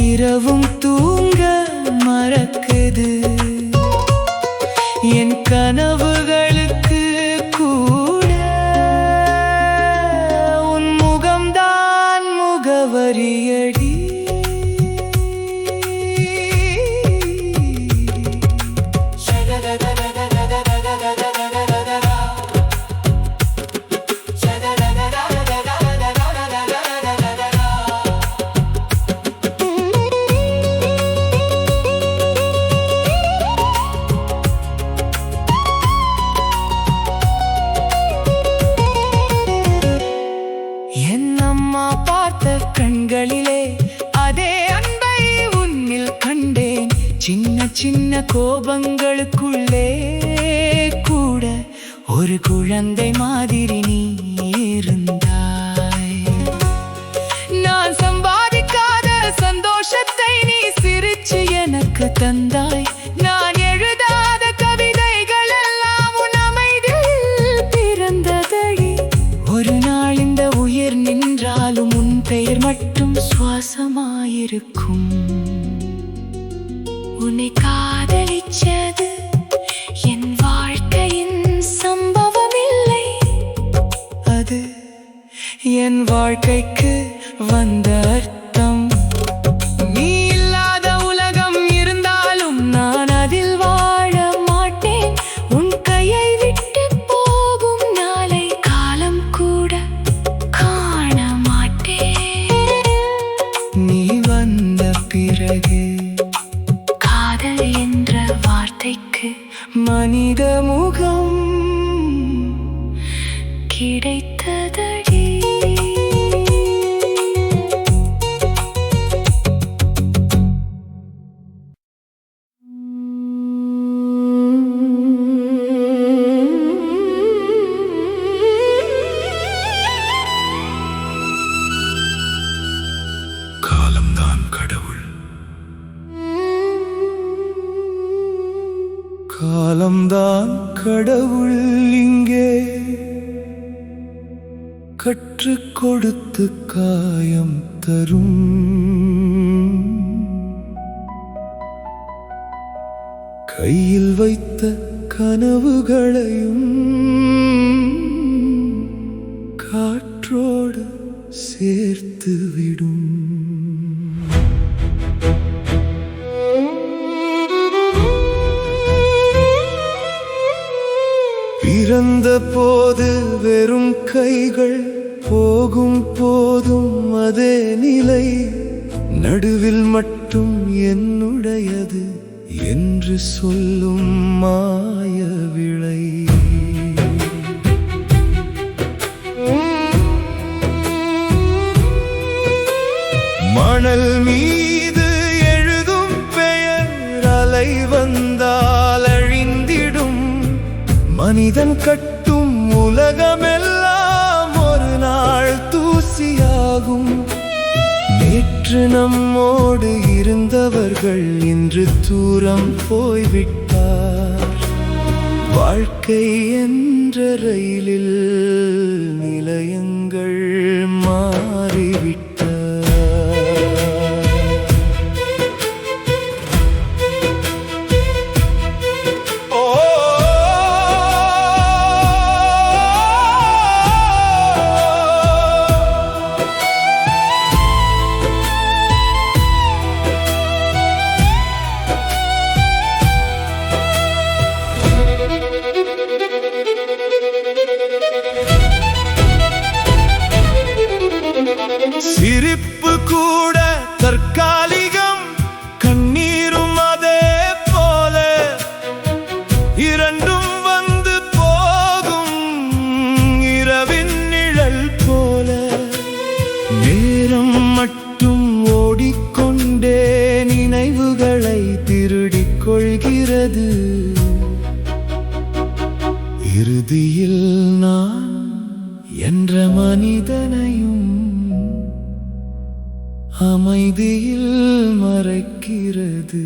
இரவும் தூங்க மறக்குது. என் கனவுகளுக்கு கூட உன் முகம்தான் முகவரியடி. என் அம்மா பார்த்த கண்களிலே அதே அன்பை உன்னில் கண்டேன். சின்ன சின்ன கோபங்களுக்குள்ளே கூட ஒரு குழந்தை மாதிரி நீ இருந்தாய். நான் சம்பாதிக்காத சந்தோஷத்தை நீ சிரிச்சு எனக்கு தந்தாய். நான் எழுதாத கவிதைகள் எல்லாம் உன் அமைதியில் பிறந்ததடி. ஒரு நாள் இந்த உயிர் நின்றாலும் உன் பெயர் மட்டும் சுவாசமாயிருக்கும். உன்னை காதலிச்சது என் வாழ்க்கையின் சம்பவம் இல்லை. அது என் வாழ்க்கைக்கு வந்த அர்த்தம். நீ இல்லாத உலகம் இருந்தாலும் நான் அதில் வாழ மாட்டேன். உன் கையை விட்டு போகும் நாளை காலம் கூட காண மாட்டேன். நீ வந்த பிறகு காதல் என்ற வார்த்தைக்கு மனித முகம் கிடைத்ததடி. காலம்தான் கடவுள். காலம்தான் கடவுள் இங்கே கற்றுக் கொடுத்து காயம் தரும். கையில் வைத்த கனவுகளையும் காற்றோடு சேர்த்து விடும். பிறந்த போது வெறும் கைகள், போகும் போதும் அதே நிலை. நடுவில் மட்டும் என்னுடையது என்று சொல்லும் மாய விளை. மணல் மீது எழுதும் பெயர் அலை வந்தால் அழிந்திடும். மனிதன் கட்டும் உலகமெல்லாம் ஒரு நாள் தூசியாகும். நேற்று நேற்று நம்மோடு இருந்தவர்கள் இன்று தூரம் போய்விட்டார். வாழ்க்கை என்ற ரயிலில் நிலையங்கள் மாறிவிட்டார். சிரிப்பு கூட தற்காலிகம், கண்ணீரும் அதே போல, இரண்டும் வந்து போகும் இரவின் நிழல் போல. நேரம் மட்டும் ஓடிக்கொண்டே நினைவுகளை திருடிக் கொள்கிறது. இறுதியில் நான் என்ற மனிதனையும் அமைதியில் மறைக்கிறது.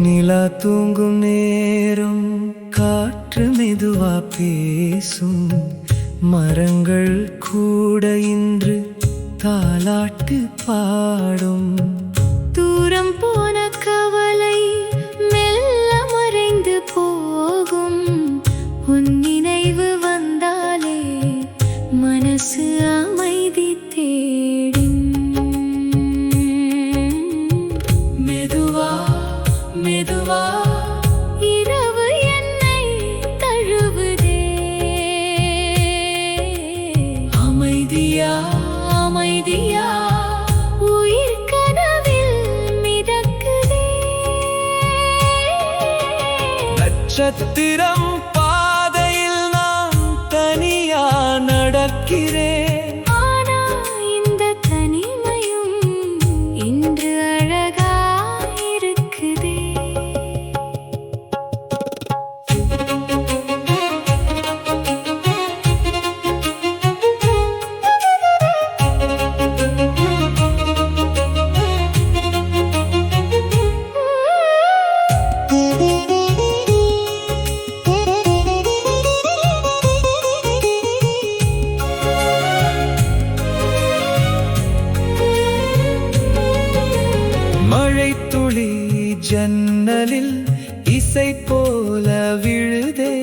நிலா தூங்கும் நேரம் காற்று மெதுவா பேசும். மரங்கள் கூட இன்று தாலாட்டு பாடும். தூரம் போன கவலை மெல்ல மறைந்து போகும். உன் நினைவு வந்தாலே மனசு அமைதி தேடும். மெதுவா மெதுவா இரவு என்னை தழுவுதே. அமைதியா அமைதியா உயிர் கனவில் மிதக்குதே. நட்சத்திரம் பாதையில் நான் தனியா நடக்கிறேன். ஆனா இந்த தனிமையும் இன்று அழகாயிருக்குதே. மழைத்துளி ஜன்னலில் இசை போல விழுதே.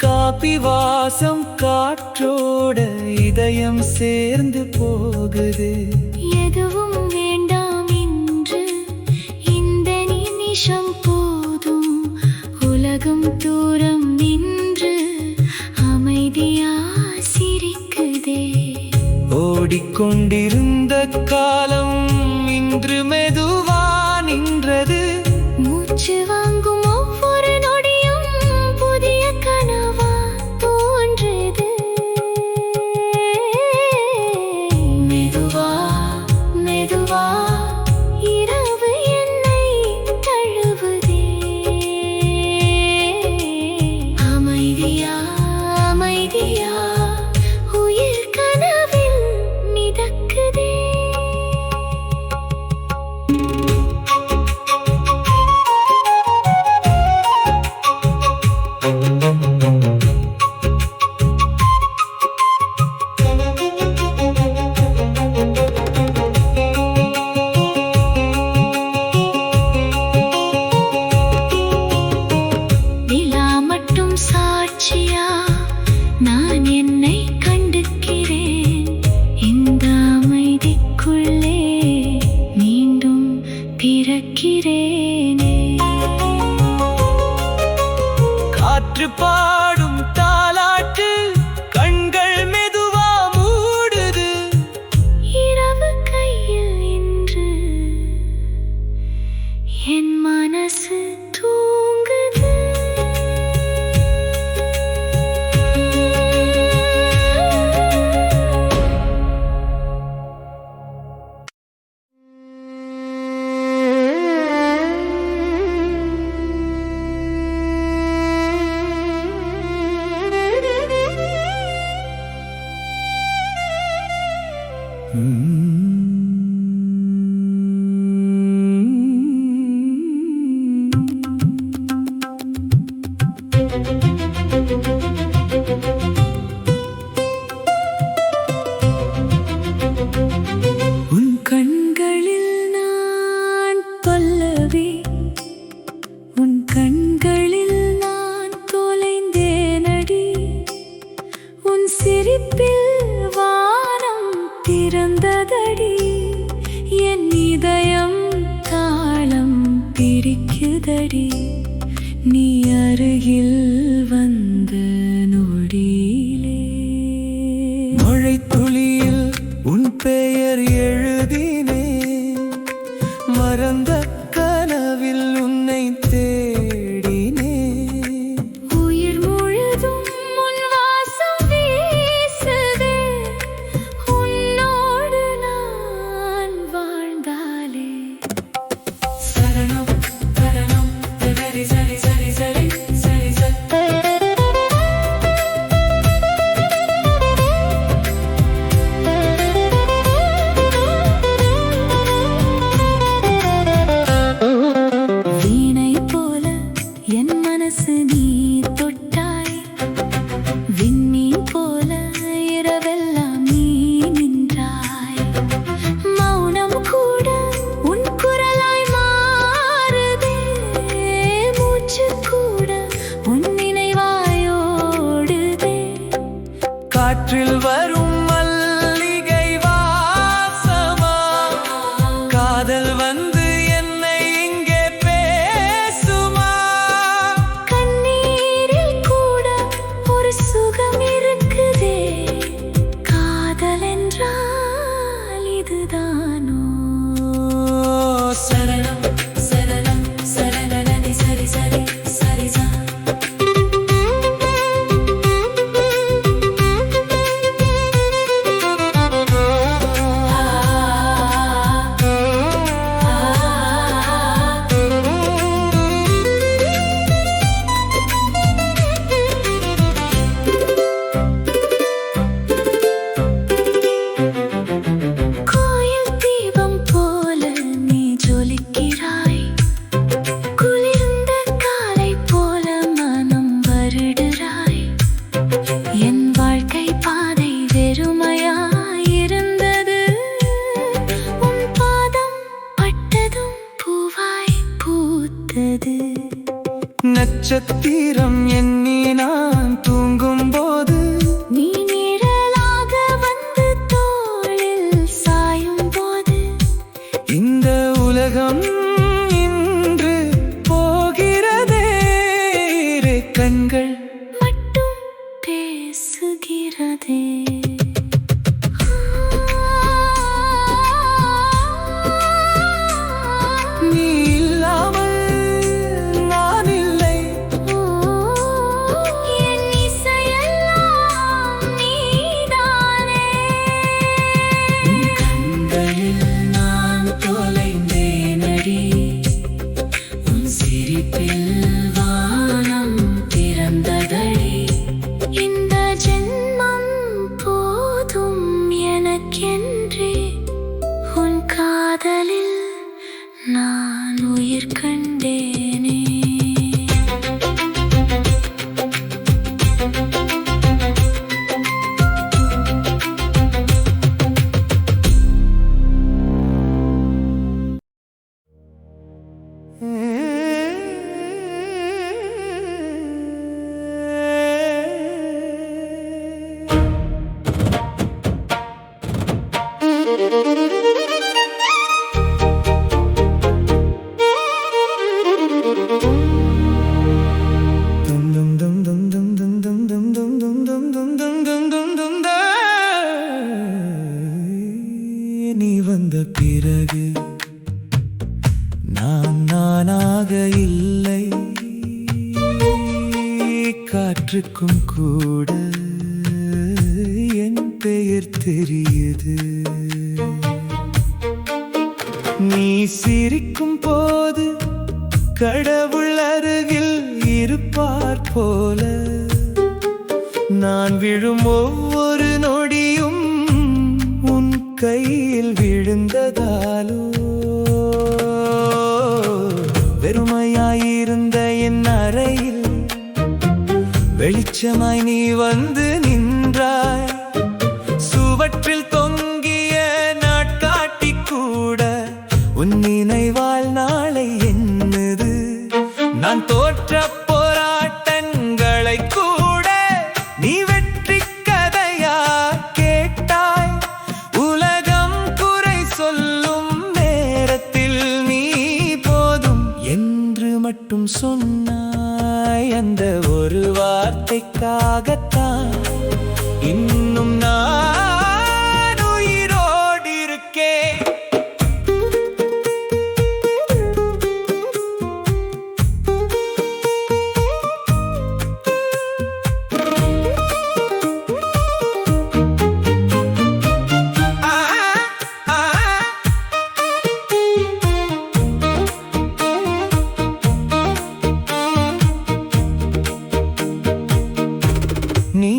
காபி வாசம் காற்றோட இதயம் சேர்ந்து போகுது. எதுவும் வேண்டாம் இன்று இந்த நிமிஷம் போதும். உலகம் தூரம் நின்று அமைதியா சிரிக்குதே. ஓடிக்கொண்டிருந்த காலம் இன்று மெதுவா நின்றது. மூச்சு வாங்கும் ஒவ்வொரு நொடியும் புதிய கனவா தோன்றுது. மெதுவா மெதுவா இரவு என்னை தழுவுதே. அமைதியா அமைதியா உயிர் கனவில் மிதக்குதே. நிலா மட்டும் சாட்சியா நான் என்னை கண்டுக்கிறேன். இந்த அமைதிக்குள்ளே மீண்டும் பிறக்கிறேனே. காற்று பாடும் கண்களில் நான் தொலைந்தேனடி, உன் சிரிப்பில் வானம் திறந்ததடி, என் இதயம் தாளம் பிடிக்குதடி, நீ அருகில் வந்த நொடியிலே. மழை துளியில் உன் பெயர் எழுதினேன், மறந்த கனவில் உன்னை தேடினேன். உயிர் முழுதும் உன் வாசம் வீசுதே, உன்னோடு நான் வாழ்ந்தாலே. சரணம் சரணம் சரி சரி சரி சரி சரி சரி. வீணை போல என் மனசு நீ தொட்டாய், விண்மீன் போல இரவெல்லாம் நீ நின்றாய், மௌனம் கூட உன் குரலாய் மாறுதே, மூச்சு கூட உன் நினைவாயோடுதே. காற்றில் வரும் மல்லிகை வாசமா, காதல் வந்து என்னை இங்கே பேசுமா. கண்ணீரில் கூட ஒரு சுகம் இருக்குதே, காதல் என்றால் இதுதானோ. சரணம் சரணம் சரணனி சரி சரி சரி சா. கோயில் தீபம் போல நீ ஜொலிக்கிறாய், குளிர்ந்த காலை போல மனம் வருடுறாய், என் வாழ்க்கை பாதை வெறுமையாயிருந்தது, உன் பாதம் பட்டதும் பூவாய் பூத்தது. நட்சத்திரம் எண்ணி நான் தூங்கும் போது, நீ நிழலாக வந்து தோளில் சாயும் போது, இந்த உலகம் இன்று போகிறதே, இரு கண்கள் மட்டும் பேசுகிறதே. நீ இல்லாமல் நான் இல்லை. என் இசையெல்லாம் நீதானே. கண்களில் நான் தொலைந்தேனடி, உன் சிரிப்பில் வானம் திறந்ததடி, இந்த ஜென்மம் போதும் எனக்கென்றே, உன் காதலில் நான் உயிர் கண்டேனே. நீ வந்த பிறகு நான் நானாக இல்லை, காற்றுக்கும் கூட என் பெயர் தெரியுது. நீ சிரிக்கும் போது கடவுள் அருகில் இருப்பார் போல, நான் விழும் ஒவ்வொரு நொடியும் உன் கையில் விழுந்ததாலோ. வெறுமையாயிருந்த என் அறையில் வெளிச்சமாய் நீ வந்து நின்றாய், சுவற்றில் தொங்கிய நாட்காட்டி கூட உன் நினைவால் நாளை என்னது. நான் தோற்ற போராட்டங்களை கூட நீ வெற்றி கதையா கேட்டாய். உலகம் குறை சொல்லும் நேரத்தில் நீ போதும் என்று மட்டும் சொன்னாய். அந்த ஒரு வார்த்தைக்காகத்தான் இன்னும் நான் உயிரோடு இருக்கேன். நீ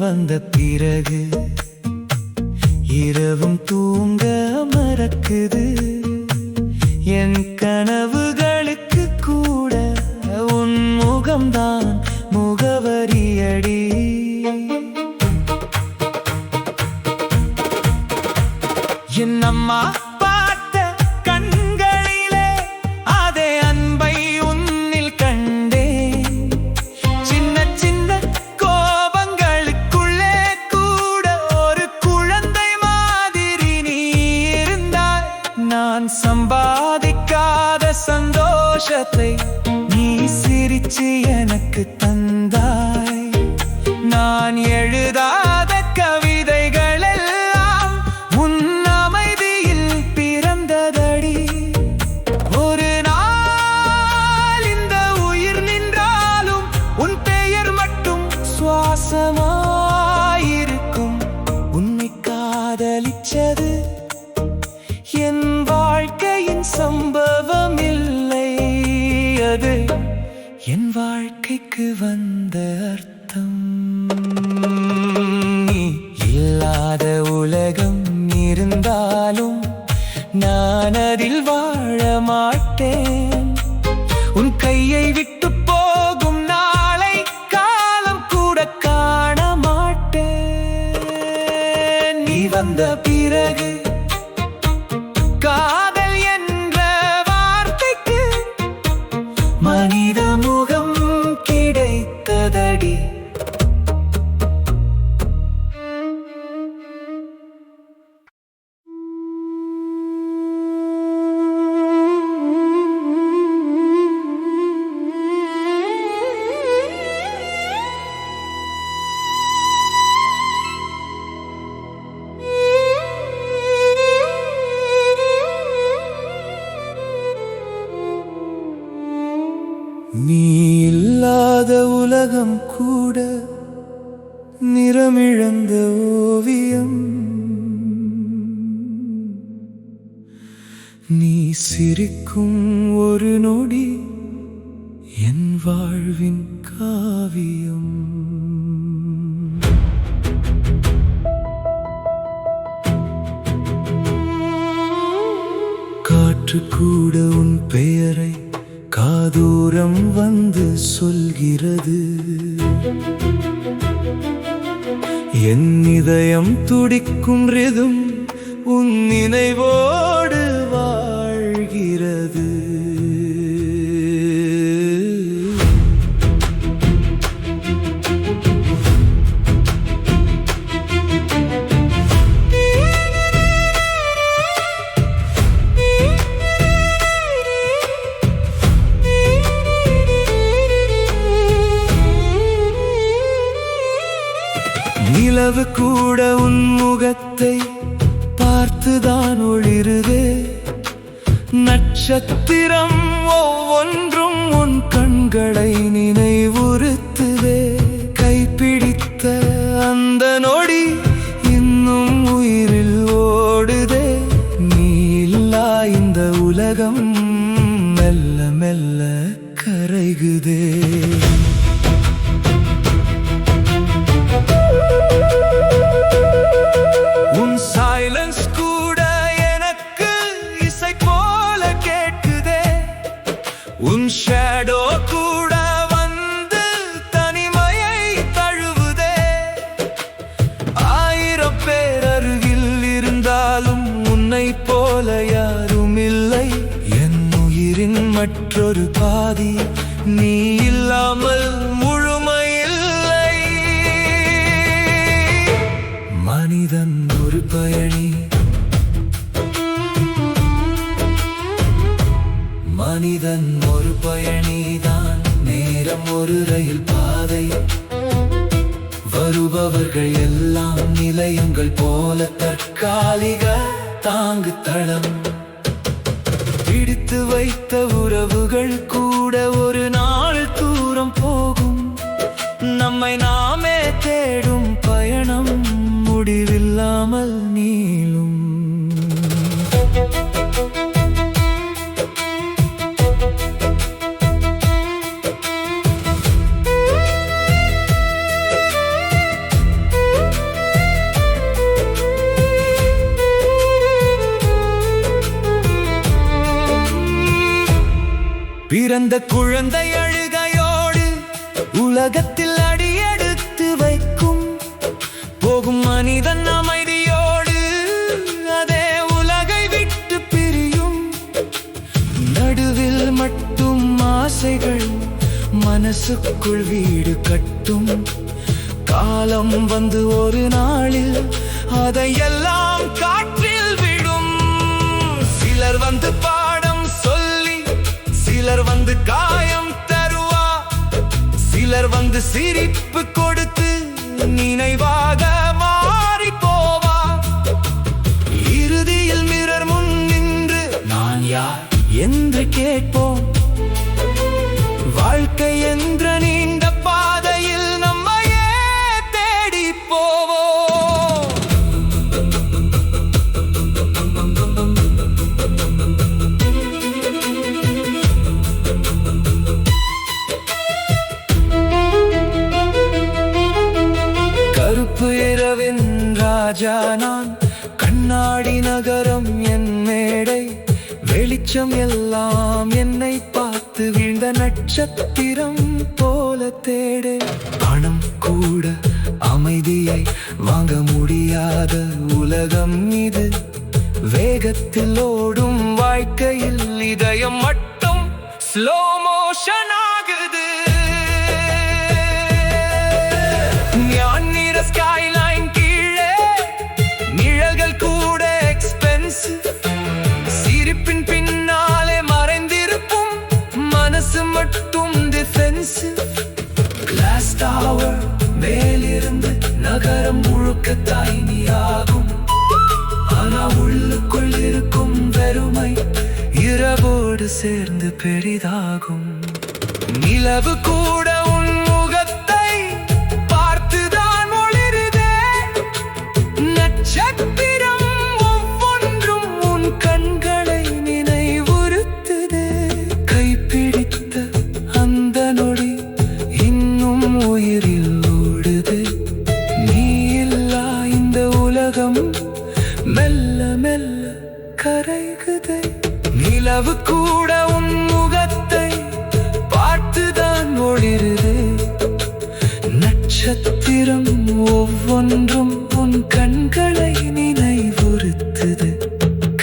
வந்த பிறகு இரவும் தூங்க மறக்குது. என் கனவுகளுக்கு கூட உன் முகம்தான் முகவரியடி. என் அம்மா பார்த்த கண்களிலே அதே அன்பை உன்னில் கண்டேன். சின்ன சின்ன கோபங்களுக்குள்ளே கூட ஒரு குழந்தை மாதிரி நீ இருந்தாய். நான் சம்பாதிக்காத சந்தோஷத்தை நீ சிரிச்சு எனக்கு தந்தாய். நான் எழுதாத கவிதைகள் எல்லாம் உன் அமைதியில் பிறந்ததடி. ஒரு நாள் இந்த உயிர் நின்றாலும் உன் பெயர் மட்டும் சுவாசமாயிருக்கும். உன்னை காதலிச்சது என் வாழ்க்கையின் சம்பவம் இல்லை, அது என் வாழ்க்கைக்கு வந்த அர்த்தம். நீ இல்லாத உலகம் இருந்தாலும் நான் அதில் வாழ மாட்டேன். உன் கையை விட்டு போகும் நாளை காலம் கூட காண மாட்டேன். நீ வந்த பிறகு காதல் என்ற வார்த்தைக்கு மனித முகம் கிடைத்ததடி. நீ இல்லாத உலகம் கூட நிறமிழந்த ஓவியம். நீ சிரிக்கும் ஒரு நொடி என் வாழ்வின் காவியம். காற்று கூட உன் பெயரை காதூரம் வந்து சொல்கிறது. என் இதயம் துடிக்கும் ரிதும் உன் நினைவோடு வாழ்கிறது. நிலவு கூட உன் முகத்தை பார்த்துதான் ஒளிருதே. நட்சத்திரம் ஒவ்வொன்றும் உன் கண்களை நினைவுறுத்துதே. கைப்பிடித்த அந்த நொடி இன்னும் உயிரில் ஓடுதே. நீ இல்லா இந்த உலகம் மெல்ல மெல்ல கரைகுதே. உன் சைலன்ஸ் கூட எனக்கு இசை போல கேட்குதே. உன் ஷேடோ கூட வந்து தனிமையை தழுவுதே. 1000 பேர் அருகில் இருந்தாலும் உன்னை போல யாரும் இல்லை. என் உயிரின் மற்றொரு பாதி நீ இல்லாமல் முழுமையில்லை. மனிதன் ஒரு பயணி, மனிதன் ஒரு பயணிதான். நேரம் ஒரு ரயில் பாதை, வருபவர்கள் எல்லாம் நிலையங்கள் போல தற்காலிக தாங்கு தளம். பிடித்து வைத்த உறவுகள் கூட ஒரு நாள் தூரம் போகும். நம்மை நாமே தேடும் பயணம் முடிவில்லாமல் நீளும். பிறந்த குழந்தை அழுகையோடு உலகத்தில் அடியெடுத்து வைக்கும். போகும் மனிதன் அமைதியோடு அதே உலகை விட்டு பிரியும். நடுவில் மட்டும் ஆசைகள் மனசுக்குள் வீடு கட்டும். காலம் வந்து ஒரு நாளில் அதையெல்லாம் காற்றில் விடும். சிலர் வந்து பாடம் சொல்லி, சிலர் வந்து காயம் தருவா, சிலர் வந்து சிரிப்பு கொடுத்து நினைவாக மாறி போவா. இறுதியில் மிரர் முன் நின்று நான் யார் என்று கேட்போம். வாழ்க்கை என்ற நீண்ட பாதையில் நம்மையே தேடி போவோம். கருப்பு இரவின் ராஜா நான், கண்ணாடி நகரம் என் மேடை. வெளிச்சம் எல்லாம் என்னை பார்த்து வீழ்ந்த நட்சத்திரம் போல தேடு. பணம் கூட அமைதியை வாங்க முடியாத உலகம் இது. வேகத்தில் ஓடும் வாழ்க்கையில் இதயம் மட்டும் ஸ்லோ மோஷன் ஆகுது. ஞானிற ஸ்கைலைன் கீழே நிழல்கள் கூட எக்ஸ்பென்சிவ். சிரிப்பின் பின்னாலே மறைந்திருக்கும் மனசு மட்டும் டிஃபென்சிவ். கிளாஸ் டவர் மேலிருந்து நகரம் முழுக்க தனியாகும். ஆனா உள்ளுக்குள் இருக்கும் வெறுமை இரவோடு சேர்ந்து பெரிதாகும். நிலவு கூட உன் முகத்தை பார்த்துதான் ஒளிருதே. நட்சத்திரம் ஒவ்வொன்றும் உன் கண்களை நினைவுறுத்துதே. கைப்பிடித்த அந்த நொடி இன்னும் உயிரில் ஓடுது. நீ இல்லா இந்த உலகம் மெல்ல மெல்ல கரைகுதே. நிலவு கூட உன் முகத்தை பார்த்துதான் ஒளிருதே. நட்சத்திரம் ஒவ்வொன்றும் உன் கண்களை நினைவுறுத்துது.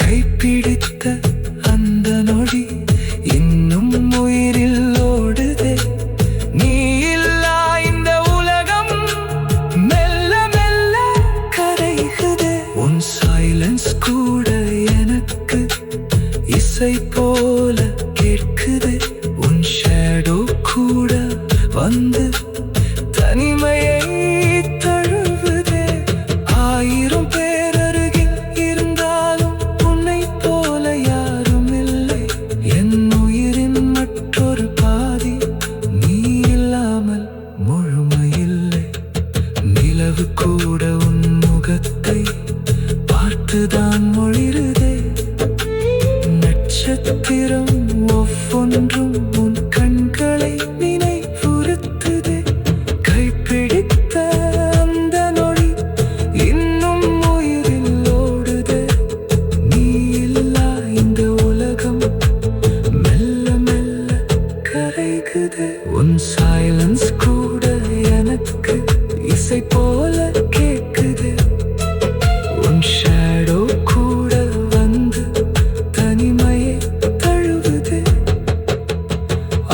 கைப்பிடித்த அந்த நொடி இன்னும் உயிரில் ஓடுதே. நீ இல்லா இந்த உலகம் மெல்ல மெல்ல கரைகுதே. உன் சைலன்ஸ் கூட எனக்கு இசை போல கேட்குது. உன் ஷேடோ கூட வந்து தனிமையை தழுவுதே. ஆயிரம் பேர் அருகில் இருந்தாலும் உன்னை போல யாரும் இல்லை. என் உயிரின் மற்றொரு பாதி நீ இல்லாமல் முழுமையில்லை. நிலவு கூட உன் முகத்தை பார்த்துதான் ஒளிருதே. நட்சத்திரம் ஒவ்வொன்றும் உன் கண்களை நினைவுறுத்துதே. கைப்பிடித்த அந்த நொடி இன்னும் உயிரில் ஓடுதே. நீ இல்லா இந்த உலகம் மெல்ல மெல்ல கரைகுதே. உன் சைலன்ஸ் கூட எனக்கு இசை போல கேட்குது. உன் ஷேடோ கூட வந்து தனிமையை தழுவுது.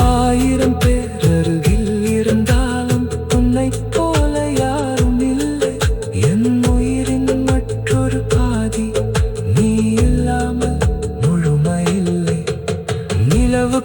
ஆயிரம் நிலவு